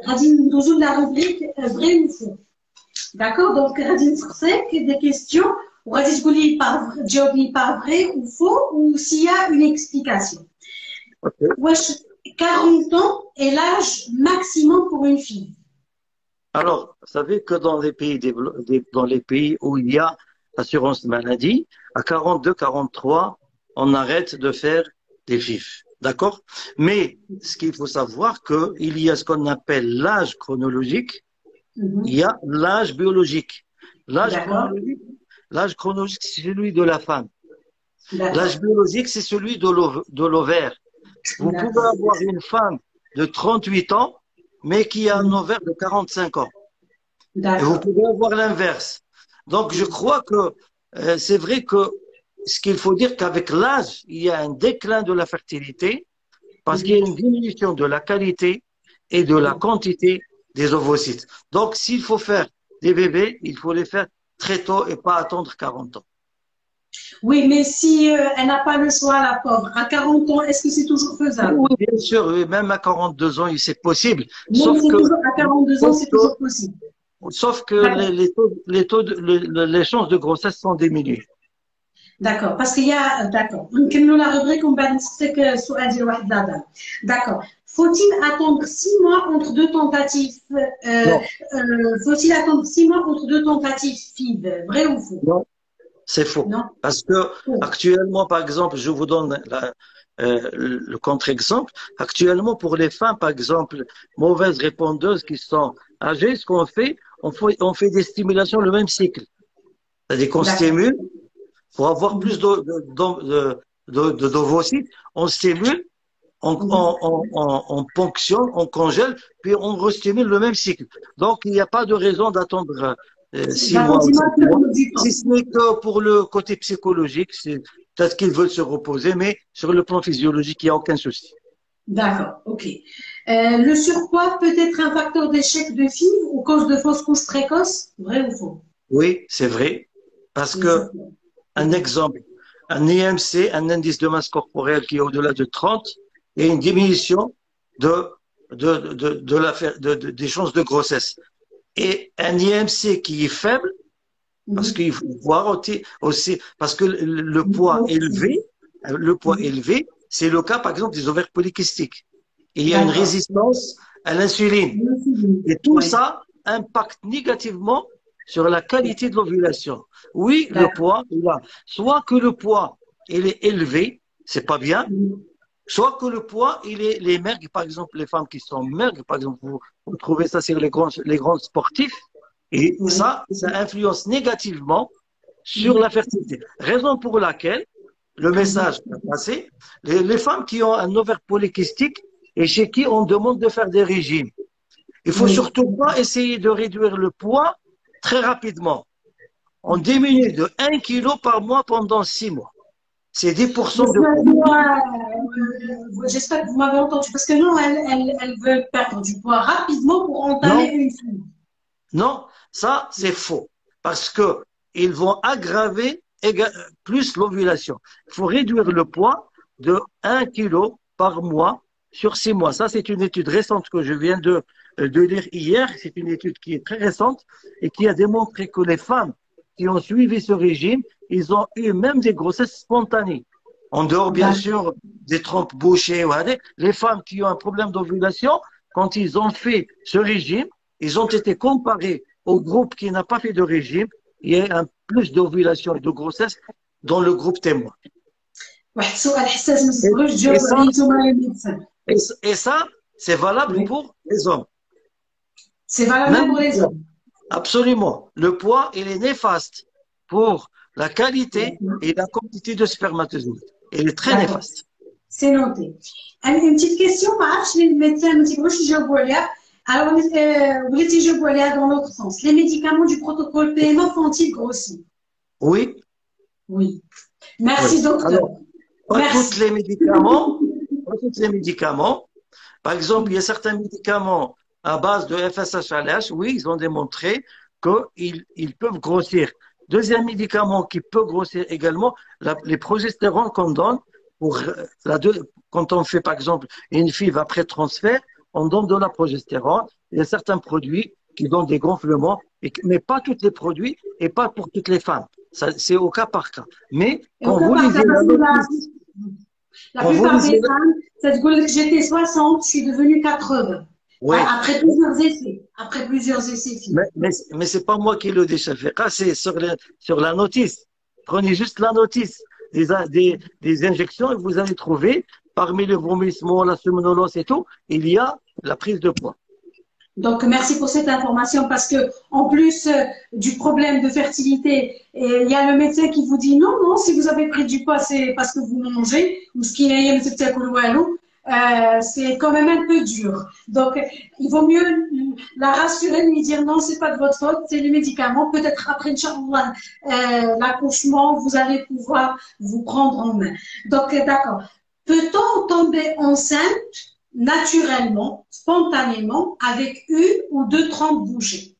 غادي ندوزو la rubrique vrai ou faux. D'accord, donc غادي نسقسيك des questions. وغادي تقول لي تجاوبني par vrai ou faux, ou s'il y a une explication. واش 40 ans est l'âge maximum pour une fille? Alors, vous savez que dans les pays où il y a assurance maladie, à 42, 43, on arrête de faire des FIF. D'accord? Mais ce qu'il faut savoir, qu'il y a ce qu'on appelle l'âge chronologique, il y a l'âge biologique. L'âge chronologique, c'est celui de la femme. L'âge biologique, c'est celui de l'ovaire. Vous pouvez avoir une femme de 38 ans, mais qui a un ovaire de 45 ans. Et vous pouvez avoir l'inverse. Donc, je crois que c'est vrai que ce qu'il faut dire qu'avec l'âge, il y a un déclin de la fertilité, parce qu'il y a une diminution de la qualité et de la quantité des ovocytes. Donc, s'il faut faire des bébés, il faut les faire très tôt et pas attendre 40 ans. Oui, mais si elle n'a pas le choix, la pauvre, à 40 ans, est-ce que c'est toujours faisable? Oui, bien sûr, même à 42 ans, c'est possible. Sauf que à 42 ans, c'est toujours possible. Sauf que les chances de grossesse sont diminuées. D'accord, parce qu'il y a, d'accord. نكملوا la rubrique ومن بعد نسقسيك السؤال ديال واحد لا. D'accord. Faut-il attendre 6 mois entre 2 tentatives faut-il attendre 6 mois entre 2 tentatives FIV? Vrai ou faux? Non, c'est faux. Non. Parce que actuellement, par exemple, je vous donne le contre-exemple. Actuellement, pour les femmes, par exemple, mauvaises répondeuses qui sont âgées, ce qu'on fait, on fait des stimulations le même cycle. C'est-à-dire qu'on stimule pour avoir plus d'ovocytes, on stimule, on ponctionne, on congèle, puis on restimule le même cycle. Donc, il n'y a pas de raison d'attendre 6 mois ou 7 mois, si ce n'est que pour le côté psychologique, c'est peut-être qu'ils veulent se reposer, mais sur le plan physiologique, il n'y a aucun souci. D'accord, ok. Le surpoids peut être un facteur d'échec de FIV ou cause de fausse couche précoce, vrai ou faux? Oui, c'est vrai, parce que, un exemple, un IMC, un indice de masse corporelle qui est au-delà de 30, et une diminution des chances de grossesse. Et un IMC qui est faible, parce qu'il faut voir aussi, parce que le poids élevé, c'est le cas, par exemple, des ovaires polykystiques. Il y a une résistance à l'insuline. Et tout ça impacte négativement sur la qualité de l'ovulation. Oui, le poids, soit que le poids, il est élevé, c'est pas bien, soit que le poids, les mergues, par exemple, les femmes qui sont mergues, par exemple, vous trouvez ça sur les grands sportifs, et ça influence négativement sur la fertilité. Raison pour laquelle, le message est passé, les femmes qui ont un ovaire polykystique et chez qui on demande de faire des régimes, il faut surtout pas essayer de réduire le poids très rapidement. On diminue de 1 kg par mois pendant 6 mois. C'est 10% de poids. J'espère que vous m'avez entendu, parce que non, elles veulent perdre du poids rapidement pour entamer une fille. Non, ça c'est faux, parce que ils vont aggraver plus l'ovulation. Il faut réduire le poids de 1 kg par mois sur 6 mois. Ça, c'est une étude récente que je viens de lire hier. C'est une étude qui est très récente et qui a démontré que les femmes qui ont suivi ce régime, ils ont eu même des grossesses spontanées. En dehors, bien sûr, des trompes bouchées. Les femmes qui ont un problème d'ovulation, quand ils ont fait ce régime, ils ont été comparés au groupe qui n'a pas fait de régime. Il y a un plus d'ovulation et de grossesse dans le groupe témoin. Et ça, c'est valable pour les hommes. C'est valable pour les hommes. Absolument. Le poids, il est néfaste pour la qualité et la quantité de spermatozoïdes. Il est très néfaste. C'est noté. Une petite question, les médecins me disent alors, vous l'étiez dans l'autre sens. Les médicaments du protocole PMA font-ils grossir? Oui. Oui. Merci, docteur. Alors, pas tous les médicaments. Par exemple, il y a certains médicaments à base de FSH/LH, oui, ils ont démontré qu'ils peuvent grossir. Deuxième médicament qui peut grossir également, les progestérone qu'on donne quand on fait, par exemple, une FIV après transfert, on donne de la progestérone. Il y a certains produits qui donnent des gonflements, mais pas tous les produits et pas pour toutes les femmes. C'est au cas par cas. Mais quand vous lisez la plupart des femmes, ça te dit que j'étais 60, je suis devenue 80. Oui. Après plusieurs essais. Mais c'est pas moi qui le dis, c'est sur la notice. Prenez juste la notice des injections et vous allez trouver, parmi le vomissement, la somnolence et tout, il y a la prise de poids. Donc, merci pour cette information parce que, en plus du problème de fertilité, il y a le médecin qui vous dit non, si vous avez pris du poids, c'est parce que vous mangez, ou ce qui est, c'est quand même un peu dur. Donc, il vaut mieux la rassurer, lui dire non, c'est pas de votre faute, c'est les médicaments. Peut-être après, Inch'Allah, l'accouchement, vous allez pouvoir vous prendre en main. Donc, d'accord. Peut-on tomber enceinte naturellement, spontanément, avec une ou deux trompes bouchées?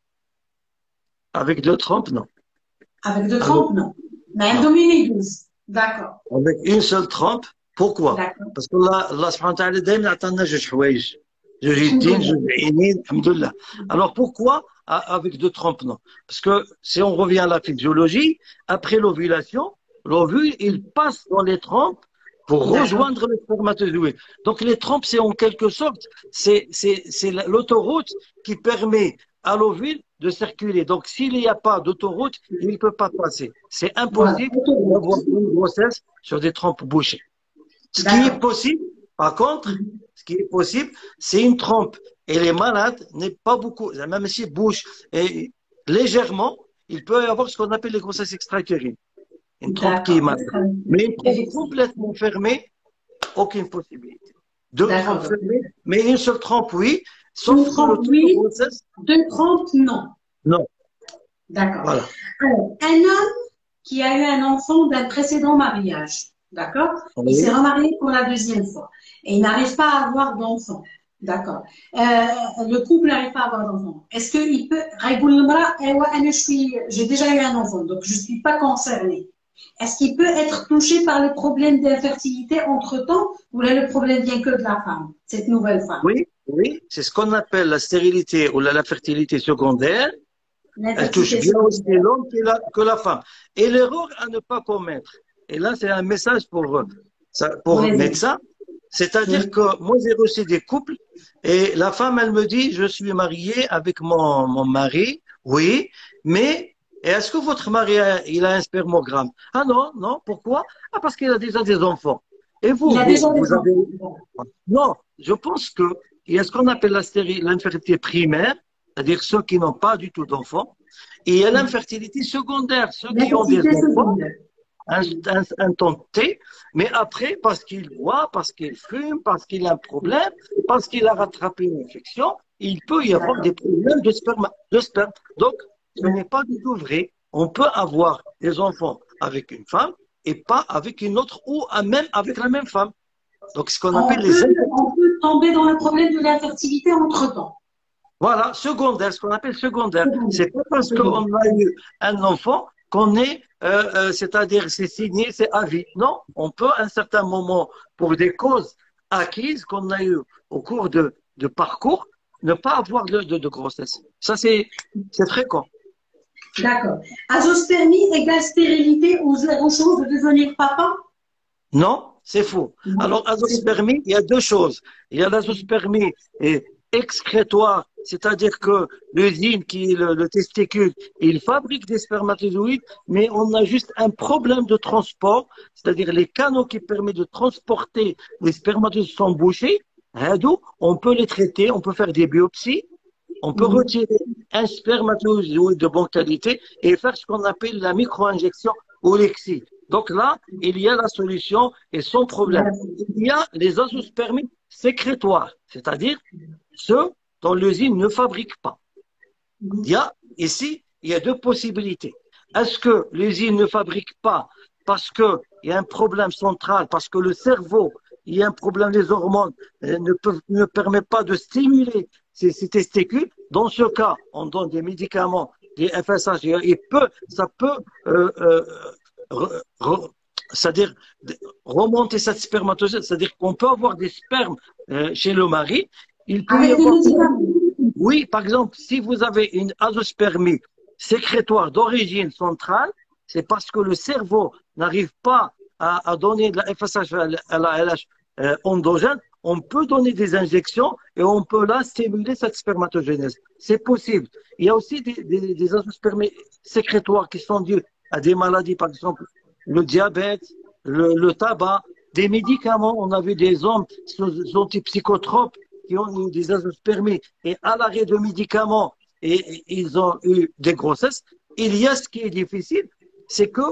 Avec deux trompes, non. Avec deux trompes, non. Mais endométriose, d'accord. Avec une seule trompe, pourquoi? Parce que Allah subhanahu wa ta'ala دايما عطانا جوج حوايج. جوج يدين, جوج عينين, alhamdoulilah. Alors pourquoi avec deux trompes, non? Parce que si on revient à la physiologie, après l'ovulation, l'ovule, il passe dans les trompes pour rejoindre le spermatozoïde. Donc les trompes, c'est en quelque sorte, c'est l'autoroute qui permet à l'ovule de circuler. Donc s'il n'y a pas d'autoroute, il ne peut pas passer. C'est impossible d'avoir une grossesse sur des trompes bouchées. Ce qui est possible, par contre, ce qui est possible, c'est une trompe. Et les malades n'est pas beaucoup, même si bouche et légèrement, il peut y avoir ce qu'on appelle les grossesses extra-utérines. Une trompe qui est malade. Mais une trompe complètement fermée, aucune possibilité. Deux trompes fermées, mais une seule trompe, oui. Sauf une trompe, oui. Deux trompes, non. Non. D'accord. Voilà. Alors, un homme qui a eu un enfant d'un précédent mariage, d'accord? Il s'est Oui. remarié pour la deuxième fois et il n'arrive pas à avoir d'enfant, d'accord? Le couple n'arrive pas à avoir d'enfant. Est-ce qu'il peut, j'ai déjà eu un enfant, donc je ne suis pas concernée. Est-ce qu'il peut être touché par le problème d'infertilité entre-temps ou là le problème vient que de la femme, cette nouvelle femme? Oui, oui, c'est ce qu'on appelle la stérilité ou la fertilité secondaire. Elle touche L'infertilité bien aussi secondaire l'homme que la femme. Et l'erreur à ne pas commettre. Et là, c'est un message pour pour les hommes. médecins. C'est-à-dire Oui. que moi, j'ai reçu des couples et la femme, elle me dit, je suis mariée avec mon mari, oui, mais est-ce que votre mari, il a un spermogramme? Ah non, non, pourquoi? Ah, parce qu'il a déjà des enfants. Et Il a déjà vous des avez... enfants. Non, je pense que il y a ce qu'on appelle l'infertilité primaire, c'est-à-dire ceux qui n'ont pas du tout d'enfants, et il y a l'infertilité secondaire, ceux qui ont des L'infertilité enfants, secondaire. un temps T, mais après, parce qu'il boit, parce qu'il fume, parce qu'il a un problème, parce qu'il a rattrapé une infection, il peut y avoir D'accord. des problèmes de sperme. Donc, ce n'est pas du tout vrai. On peut avoir des enfants avec une femme et pas avec une autre ou même avec la même femme. Donc, ce qu'on appelle les On peut tomber dans le problème de l'infertilité entre-temps. voilà, secondaire, ce qu'on appelle secondaire. Secondaire. C'est pas parce qu'on a eu un enfant qu'on est, c'est-à-dire c'est signé, c'est à vie. Non, on peut à un certain moment, pour des causes acquises qu'on a eues au cours de parcours, ne pas avoir de grossesse. Ça, c'est fréquent. D'accord. Azospermie égale stérilité ou zéro chance de devenir papa? Non, c'est faux. Non. Alors, azospermie, il y a deux choses. Il y a l'azospermie excrétoire, c'est-à-dire que l'usine qui est le testicule, il fabrique des spermatozoïdes, mais on a juste un problème de transport, c'est-à-dire les canaux qui permettent de transporter les spermatozoïdes sont bouchés. On peut les traiter, on peut faire des biopsies, on peut Mhm. retirer un spermatozoïde de bonne qualité et faire ce qu'on appelle la micro-injection ou l'exi. Donc là, il y a la solution et sans problème. Il y a les azoospermies sécrétoires, c'est-à-dire ceux dont l'usine ne fabrique pas. Il y a ici, il y a deux possibilités. Est-ce que l'usine ne fabrique pas parce qu'il y a un problème central, parce que le cerveau, il y a un problème des hormones, ne permet pas de stimuler ces testicules? Dans ce cas, on donne des médicaments, des FSH, ça peut re- re- c'est-à-dire remonter cette spermatozoïde, c'est-à-dire qu'on peut avoir des spermes chez le mari, il peut y Avec des avoir médicaments. oui, par exemple, si vous avez une azospermie sécrétoire d'origine centrale, c'est parce que le cerveau n'arrive pas à donner de la FSH à la LH endogène. On peut donner des injections et on peut là stimuler cette spermatogénèse. C'est possible. Il y a aussi des azospermies sécrétoires qui sont dues à des maladies, par exemple le diabète, le tabac, des médicaments. On a vu des hommes sous antipsychotropes qui ont eu des azoospermies et à l'arrêt de médicaments et ils ont eu des grossesses. Il y a ce qui est difficile, c'est que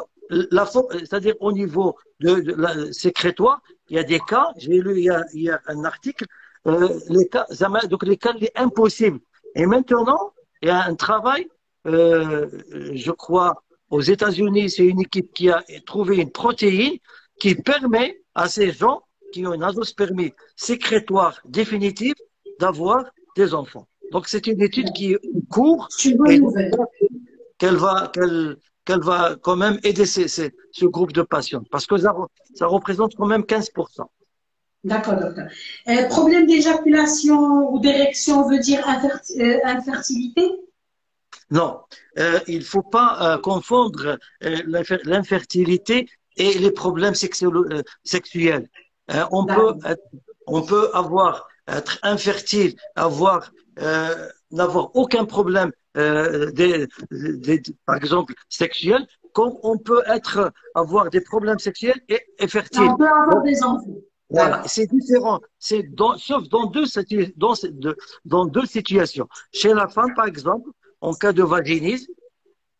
c'est-à-dire au niveau de la sécrétoire, il y a des cas, j'ai lu il y a un article, donc les cas impossibles. Et maintenant, il y a un travail, je crois, aux États-Unis, c'est une équipe qui a trouvé une protéine qui permet à ces gens qui ont une azospermie sécrétoire définitive d'avoir des enfants. Donc c'est une étude qui est en cours C'est une bonne et nouvelle. qu'elle va quand même aider ce groupe de patients parce que ça représente quand même 15%. D'accord, docteur. Problème d'éjaculation ou d'érection veut dire infertilité? Non, il ne faut pas confondre l'infertilité et les problèmes sexuels. D'accord. On peut être infertile, n'avoir aucun problème, par exemple, sexuel, comme on peut avoir des problèmes sexuels et Et on fertile. peut avoir des enfants. Voilà, D'accord. c'est différent. Sauf dans deux situations. Chez la femme, par exemple, en cas de vaginisme,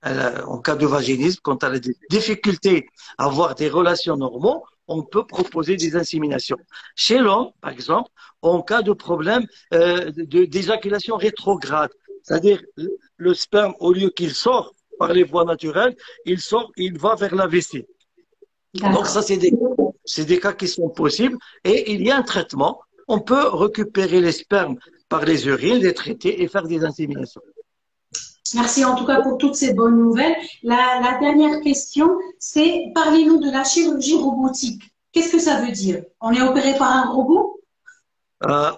en cas de vaginisme, quand elle a des difficultés à avoir des relations normaux, on peut proposer des inséminations. Chez l'homme, par exemple, en cas de problème d'éjaculation rétrograde, c'est-à-dire le sperme, au lieu qu'il sort par les voies naturelles, il sort, il va vers la vessie. Donc ça, c'est des cas qui sont possibles. Et il y a un traitement. On peut récupérer les spermes par les urines, les traiter et faire des inséminations. Merci en tout cas pour toutes ces bonnes nouvelles. La dernière question, c'est parlez-nous de la chirurgie robotique. Qu'est-ce que ça veut dire? On est opéré par un robot? Euh,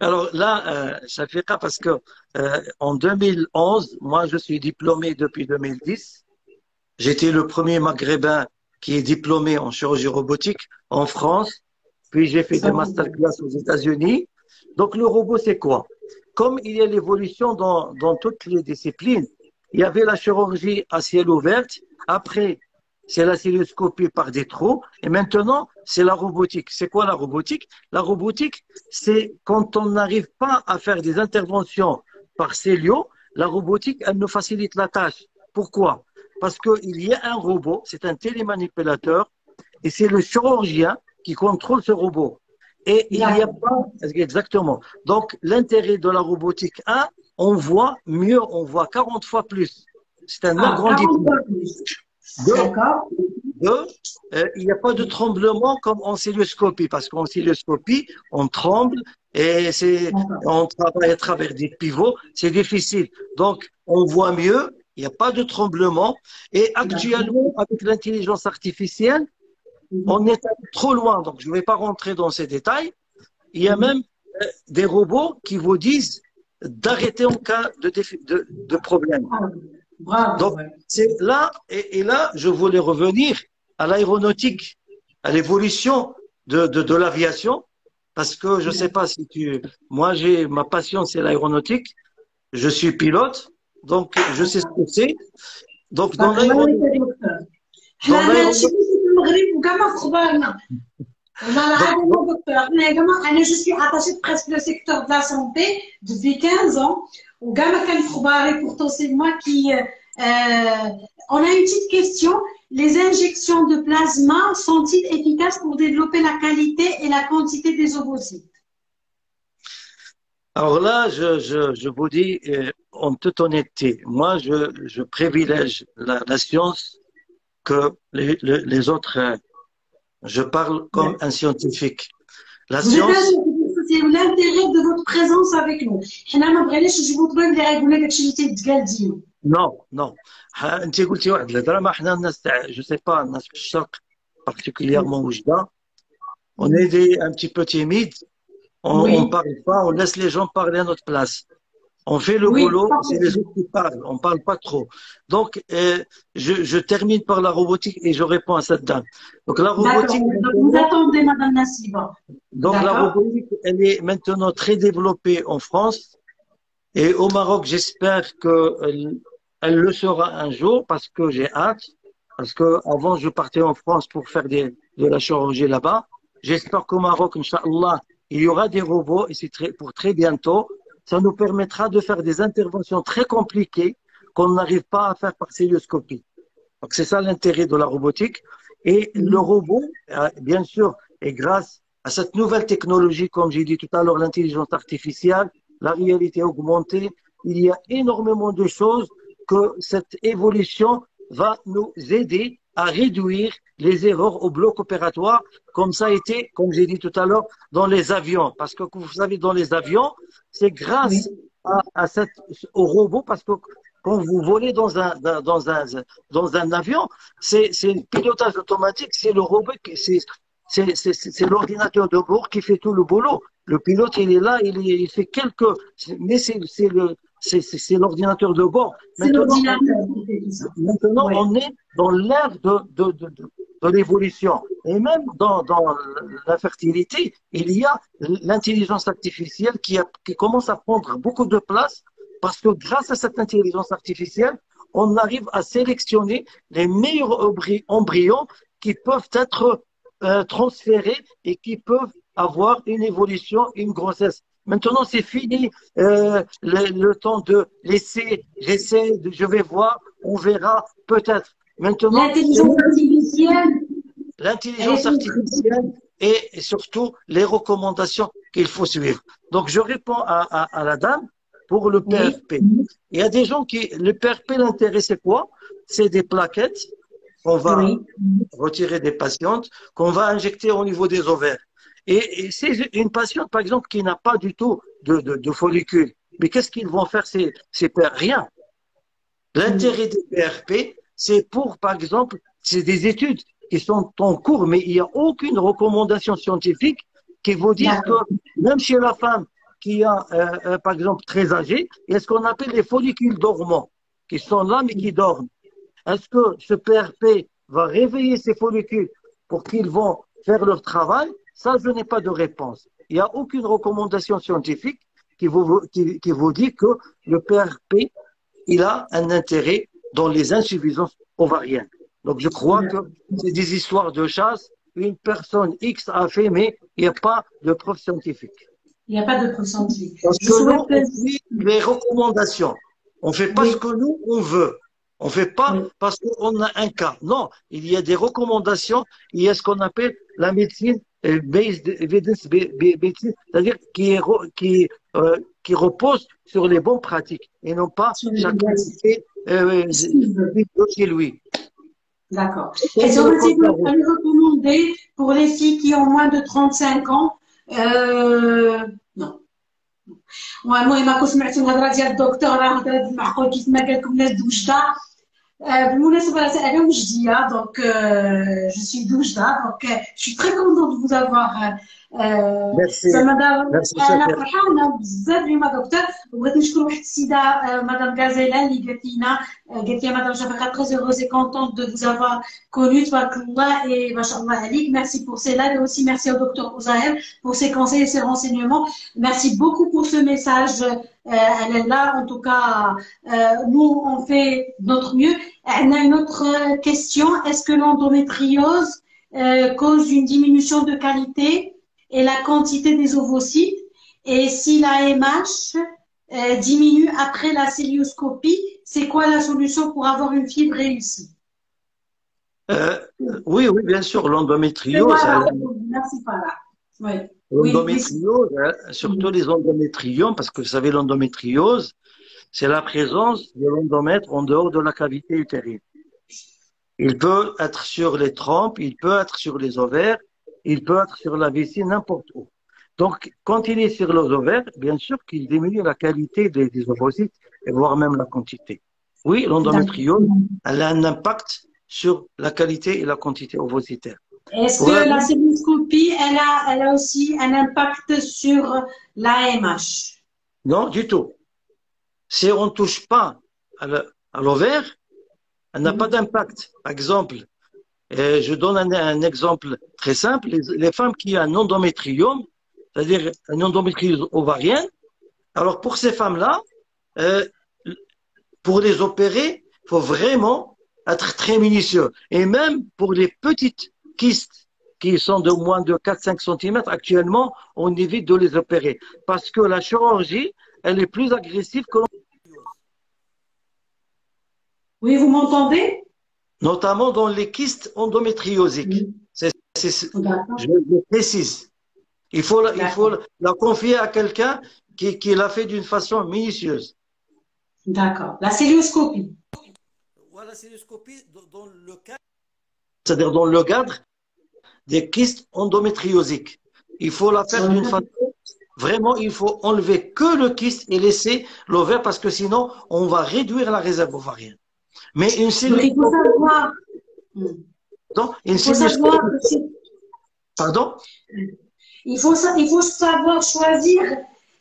alors là, ça fait pas parce que en 2011, moi je suis diplômé depuis 2010. J'étais le premier maghrébin qui est diplômé en chirurgie robotique en France. Puis j'ai fait des masterclass aux États-Unis. Donc le robot, c'est quoi? Comme il y a l'évolution dans toutes les disciplines, il y avait la chirurgie à ciel ouvert. Après, c'est la cystoscopie par des trous. Et maintenant, c'est la robotique. C'est quoi la robotique? La robotique, c'est quand on n'arrive pas à faire des interventions par cellio, la robotique, elle nous facilite la tâche. Pourquoi? Parce qu'il y a un robot, c'est un télémanipulateur, et c'est le chirurgien qui contrôle ce robot. Et il n'y a pas, exactement. Donc, l'intérêt de la robotique, on voit mieux, on voit 40 fois plus. C'est un agrandissement. Deux, il n'y a pas de tremblement comme en cystoscopie, parce qu'en cystoscopie, on tremble et on travaille à travers des pivots, c'est difficile. Donc, on voit mieux, il n'y a pas de tremblement. Et actuellement, avec l'intelligence artificielle, on est trop loin, donc je ne vais pas rentrer dans ces détails. Il y a même des robots qui vous disent d'arrêter en cas de problème. Donc, c'est là, et là, je voulais revenir à l'aéronautique, à l'évolution de l'aviation, parce que je ne sais pas si moi, ma passion, c'est l'aéronautique. Je suis pilote, donc je sais ce que c'est. Donc, dans l'aéronautique, je suis attachée presque le secteur de la santé depuis 15 ans. Pourtant, c'est moi qui. On a une petite question. Les injections de plasma sont-ils efficaces pour développer la qualité et la quantité des ovocytes? Alors là, je vous dis en toute honnêteté, moi, je privilège la science que les autres. Je parle comme un scientifique. La science. C'est l'intérêt de votre présence avec nous. Non, non. انت قلتي واحد الهضره ما حنا الناس تاع جو سي با الناس في الشرق particulièrement وجده on est un petit peu timide on parle pas on laisse les gens parler à notre place. On fait le boulot, c'est les autres qui parlent, on ne parle pas trop. Donc, je termine par la robotique et je réponds à cette dame. Donc, la robotique. Vous attendez, Madame Nassiba. Donc, la robotique, elle est maintenant très développée en France. Et au Maroc, j'espère qu'elle le sera un jour parce que j'ai hâte. Parce que avant, je partais en France pour faire de la chirurgie là-bas. J'espère qu'au Maroc, Inch'Allah, il y aura des robots et c'est pour très bientôt. Ça nous permettra de faire des interventions très compliquées qu'on n'arrive pas à faire par cystoscopie. Donc c'est ça l'intérêt de la robotique. Et le robot, bien sûr, et grâce à cette nouvelle technologie, comme j'ai dit tout à l'heure, l'intelligence artificielle, la réalité augmentée, il y a énormément de choses que cette évolution va nous aider à réduire les erreurs au bloc opératoire, comme ça a été, comme j'ai dit tout à l'heure, dans les avions. Parce que vous savez, dans les avions, c'est grâce au robot, parce que quand vous volez dans un avion, c'est le pilotage automatique, c'est le robot, c'est l'ordinateur de bord qui fait tout le boulot. Le pilote, il est là, il fait mais c'est l'ordinateur de bord. Maintenant, on est dans l'ère de l'évolution. Et même dans la fertilité, il y a l'intelligence artificielle qui commence à prendre beaucoup de place parce que grâce à cette intelligence artificielle, on arrive à sélectionner les meilleurs embryons qui peuvent être transférés et qui peuvent avoir une évolution, une grossesse. Maintenant, c'est fini le temps de laisser, j'essaie, je vais voir, on verra peut-être. Maintenant, l'intelligence artificielle et surtout les recommandations qu'il faut suivre. Donc, je réponds à la dame pour le Oui. PRP. Il y a des gens qui, le PRP, l'intérêt, c'est quoi? C'est des plaquettes qu'on va Oui. retirer des patientes, qu'on va injecter au niveau des ovaires. Et c'est une patiente, par exemple, qui n'a pas du tout de follicules. Mais qu'est-ce qu'ils vont faire ces pères? Rien. L'intérêt des PRP, c'est pour, par exemple, c'est des études qui sont en cours, mais il n'y a aucune recommandation scientifique qui vous dise que D'accord. même chez la femme qui a, par exemple, très âgée, il y a ce qu'on appelle les follicules dormants, qui sont là mais qui dorment. Est-ce que ce PRP va réveiller ces follicules pour qu'ils vont faire leur travail? Ça, je n'ai pas de réponse. Il n'y a aucune recommandation scientifique qui vous dit que le PRP il a un intérêt dans les insuffisances ovariennes. Donc, je crois que c'est des histoires de chasse. Une personne X a fait, mais il n'y a pas de preuve scientifique. Il n'y a pas de preuve scientifique. Parce Je que nous, on souhaite. suit les recommandations. On ne fait pas ce Oui. que nous, on veut. On ne fait pas Oui. parce qu'on a un cas. Non, il y a des recommandations. Il y a ce qu'on appelle la médecine based evidence, c'est-à-dire qui repose sur les bonnes pratiques et non pas Sur les chacun médias. fait Ce qu'il veut. chez lui. D'accord. C'est Est-ce le que code de la vous route. allez recommander pour les filles qui ont moins de 35 ans non. المهم كنت سمعت الهضره ديال الدكتور راه هضره معقول كيف ما قال لكم الناس دوجتا بالمناسبه راه انا وجديه دونك جو سوي دوجتا دونك جو تري كونتون دو فوز افوار Merci. زعما Merci, انا Sophia. فرحانه بزاف بما دكتور بغيت نشكر واحد السيده مدام غازيلا اللي قالت لنا قالت لي مدام شفيقه تري هوروز اي كونتون دو فوز افوار connu تبارك الله et ما شاء الله عليك merci pour cela et aussi merci au docteur Ouzaher pour ses conseils et ses renseignements. Merci beaucoup pour ce message. Elle est là, en tout cas, nous, on fait notre mieux. On a une autre question. Est-ce que l'endométriose cause une diminution de qualité et la quantité des ovocytes? Et si la MH diminue après la célioscopie, c'est quoi la solution pour avoir une fibre réussie? Oui, oui, bien sûr, l'endométriose, Voilà. Merci, Farah. Oui. Oui, l'endométriose, surtout les endométriomes, parce que vous savez, l'endométriose, c'est la présence de l'endomètre en dehors de la cavité utérine. Il peut être sur les trompes, il peut être sur les ovaires, il peut être sur la vessie, n'importe où. Donc, quand il est sur les ovaires, bien sûr qu'il diminue la qualité des ovocytes et voire même la quantité. Oui, l'endométriose, elle a un impact sur la qualité et la quantité ovocytaire. Est-ce Pour que la la célioscopie, elle a aussi un impact sur l'AMH? Non, du tout. Si on ne touche pas à l'ovaire, elle n'a pas d'impact. Par exemple, je donne un exemple très simple. Les femmes qui ont un endométriome, c'est-à-dire une endométriose ovarienne, alors pour ces femmes-là, pour les opérer, il faut vraiment être très minutieux. Et même pour les petites kystes qui sont de moins de 4-5 cm, actuellement, on évite de les opérer. Parce que la chirurgie, elle est plus agressive que Oui, vous m'entendez? notamment dans les kystes endométriosiques. Je précise. Il faut la confier à quelqu'un qui l'a fait d'une façon minutieuse. D'accord. La célioscopie. La célioscopie dans le cadre, c'est-à-dire dans le cadre des kystes endométriosiques. Il faut la faire d'une façon. Vraiment, il faut enlever que le kyste et laisser l'ovaire parce que sinon, on va réduire la réserve ovarienne. Mais une cellule. Il faut savoir. Pardon? Il faut savoir choisir,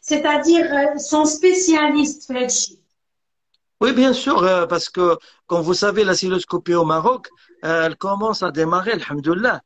c'est-à-dire son spécialiste, Fredchi. Oui, bien sûr, parce que, comme vous savez, la célioscopie au Maroc, elle commence à démarrer, alhamdoulilah.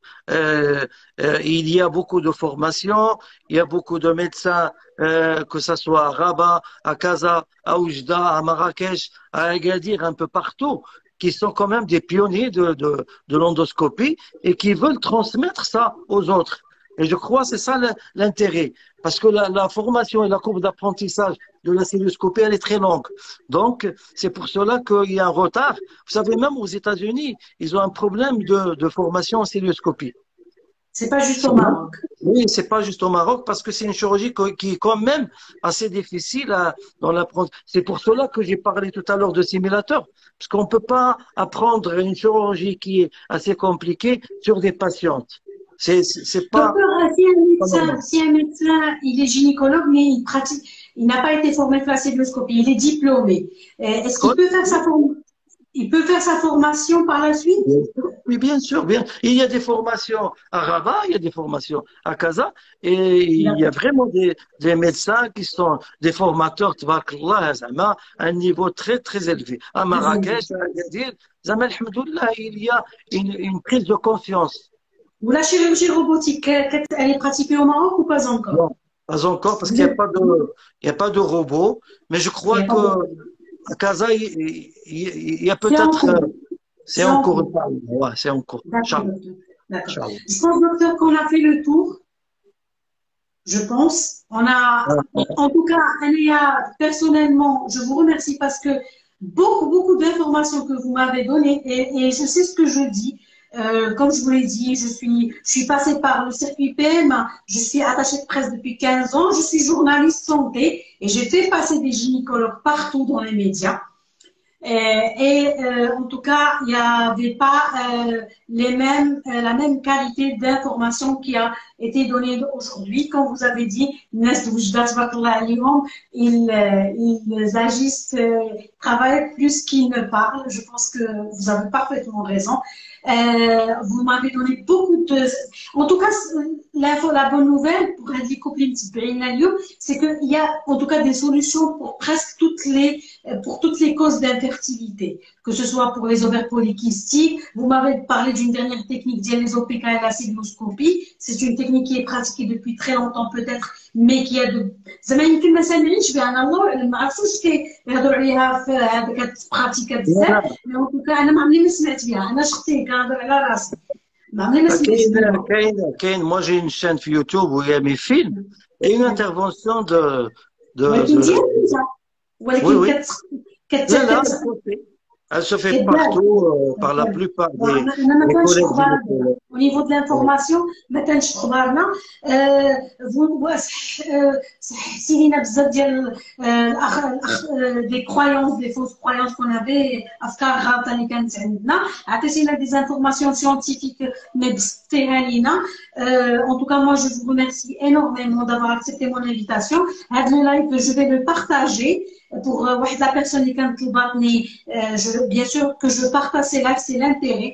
Il y a beaucoup de formations, il y a beaucoup de médecins, que ce soit à Rabat, à Casa, à Oujda, à Marrakech, à Agadir, un peu partout, qui sont quand même des pionniers de l'endoscopie et qui veulent transmettre ça aux autres. Et je crois que c'est ça l'intérêt. Parce que la formation et la courbe d'apprentissage de la célioscopie, elle est très longue. Donc, c'est pour cela qu'il y a un retard. Vous savez, même aux États-Unis, ils ont un problème de formation en célioscopie. C'est pas juste au Maroc. Oui, c'est pas juste au Maroc parce que c'est une chirurgie qui est quand même assez difficile dans l'apprendre. C'est pour cela que j'ai parlé tout à l'heure de simulateur, parce qu'on peut pas apprendre une chirurgie qui est assez compliquée sur des patientes. C'est pas, Docteur, pas normal. si un médecin, il est gynécologue, mais il pratique, il n'a pas été formé à la cystoscopie, il est diplômé. Est-ce qu'il peut faire il peut faire sa formation par la suite? Oui, bien sûr, bien. Il y a des formations à Rabat, il y a des formations à Casa, et il y a vraiment des médecins qui sont des formateurs, tabarakallah, zama, à un niveau très, très élevé. À Marrakech, à Agadir, zama, alhamdoulilah, il y a une prise de confiance. Ou la chirurgie robotique, elle est pratiquée au Maroc ou pas encore? Non, pas encore, parce Vous qu'il n'y a êtes, pas il y a pas de robot, mais je il y crois a pas que de- à Casa, il y a C'est en peut-être, cours. c'est C'est en en cours, cours. ouais, c'est en cours. D'accord, Inch'Allah, docteur. D'accord. Inch'Allah. Je pense, docteur, qu'on a fait le tour. Je pense. En tout cas, Anéa, personnellement, je vous remercie parce que beaucoup d'informations que vous m'avez données et je sais ce que je dis. Comme je vous l'ai dit, je suis passée par le circuit PMA, je suis attachée de presse depuis 15 ans, je suis journaliste santé et j'ai fait passer des gynécologues partout dans les médias. En tout cas, il n'y avait pas la même qualité d'information qui a été donnée aujourd'hui. Quand vous avez dit, ils agissent, travaillent plus qu'ils ne parlent. Je pense que vous avez parfaitement raison. Vous m'avez donné beaucoup de... En tout cas, la bonne nouvelle pour c'est qu'il y a en tout cas des solutions pour presque pour toutes les causes d'infertilité, que ce soit pour les ovaires polykystiques. Vous m'avez parlé d'une dernière technique, les OPK et la cystoscopie. C'est une technique qui est pratiquée depuis très longtemps peut-être, mais qui a de... زعما يمكن ما سامعينش بها انا الله ما عرفتش كيهضروا عليها في هذيك البراتيكا بزاف مي ان توكا انا ما عمري ما سمعت بها انا شخصيا كنهضر على راسي ما عمري ما سمعت بها Moi, j'ai une chaîne sur YouTube où il y a mes films et une intervention ولكن de... ديالك Oui, ولكن oui. Là, là, elle se fait partout par la plupart انا ما des كانش collègues اخبار gynécologues. au niveau de l'information ما كانش اخبارنا صححتي لينا بزاف ديال دي كرويونس دي فوز كرويونس كون افي افكار غلطه اللي كانت عندنا عطيتينا دي زانفورماسيون سيونتيفيك مي بسطتيها لينا en tout cas moi je vous remercie énormément d'avoir accepté mon invitation هذا le live je vais le partager pour la personne qui كانت طلباتني bien sûr que je partage ces lives c'est l'intérêt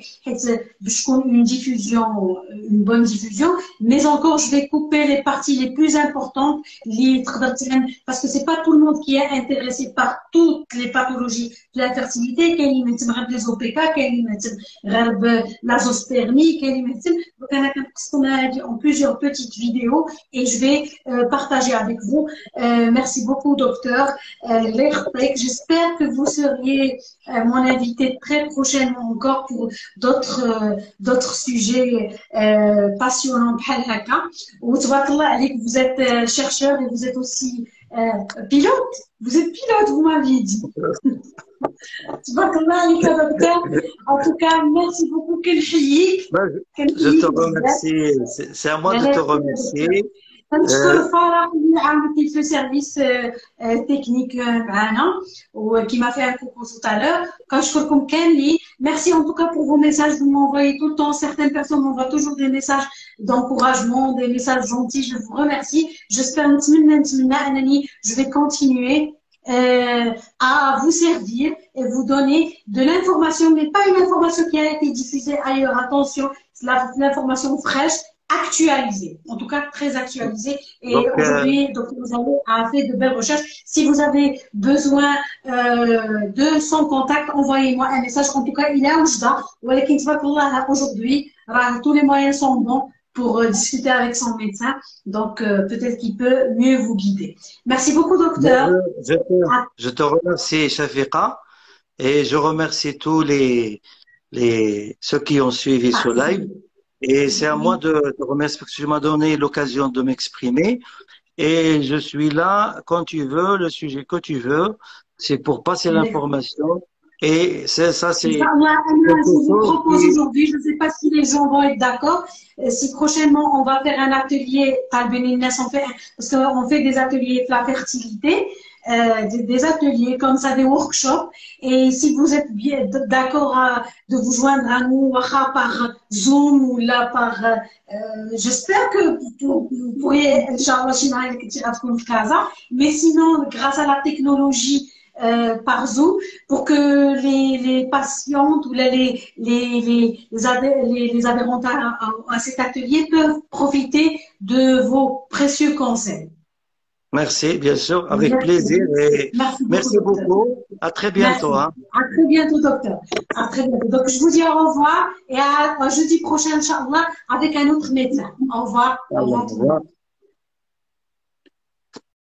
باش تكون une bonne diffusion mais encore je vais couper les parties les plus importantes parce que c'est pas tout le monde qui est intéressé par toutes les pathologies de la fertilité كاين اللي متم غير les OPK كاين اللي متم غير l'azospermie كاين اللي متم donc انا كنقسمها en plusieurs petites vidéos et je vais partager avec vous merci beaucoup docteur j'espère que vous seriez mon invité très prochainement encore pour d'autres sujets passionnants بحال هكا وتبارك الله عليك vous êtes chercheur et vous êtes aussi pilote vous êtes pilote vous m'aviez dit تبارك الله عليك يا دكتور en tout cas merci beaucoup Je te remercie, c'est à moi de te remercier. كنشكر فرح اللي عاونتني في سيرفيس تكنيك معنا وكي m'a fait un coucou tout à l'heure كنشكركم كاملين merci en tout cas pour vos messages vous m'envoyez tout le temps certaines personnes m'envoient toujours des messages d'encouragement des messages gentils je vous remercie j'espère نتمنى أنني je vais continuer à vous servir et vous donner de l'information mais pas une information qui a été diffusée ailleurs attention c'est l'information fraîche actualisé, en tout cas très actualisé. Et aujourd'hui, donc vous avez fait de belles recherches. Si vous avez besoin de son contact, envoyez-moi un message. En tout cas, il est à Oujda. Aujourd'hui, tous les moyens sont bons pour discuter avec son médecin. Donc, peut-être qu'il peut mieux vous guider. Merci beaucoup, docteur. Je te remercie, Shafiqa, et je remercie tous ceux qui ont suivi ce live. Et c'est à moi de te remercier parce que tu m'as donné l'occasion de m'exprimer. Et je suis là quand tu veux, le sujet que tu veux. C'est pour passer l'information Et ça, c'est Je quelque vous chose propose qui... aujourd'hui, je ne sais pas si les gens vont être d'accord, si prochainement on va faire un atelier, parce qu'on fait des ateliers de la fertilité, des ateliers comme ça, des workshops, et si vous êtes bien d'accord de vous joindre à nous par Zoom ou là par, j'espère que vous pourriez, Inch'Allah, mais sinon, grâce à la technologie, par Zoom, pour que les patientes ou les adhérentes à cet atelier peuvent profiter de vos précieux conseils. Merci, bien sûr, avec Merci. plaisir. Et Merci beaucoup, merci docteur. beaucoup. À très bientôt, Merci. hein. À très bientôt, docteur. À très bientôt. Donc, je vous dis au revoir et à jeudi prochain, Inch'Allah, avec un autre médecin. Au revoir. Au Alors, revoir au tout le monde. revoir.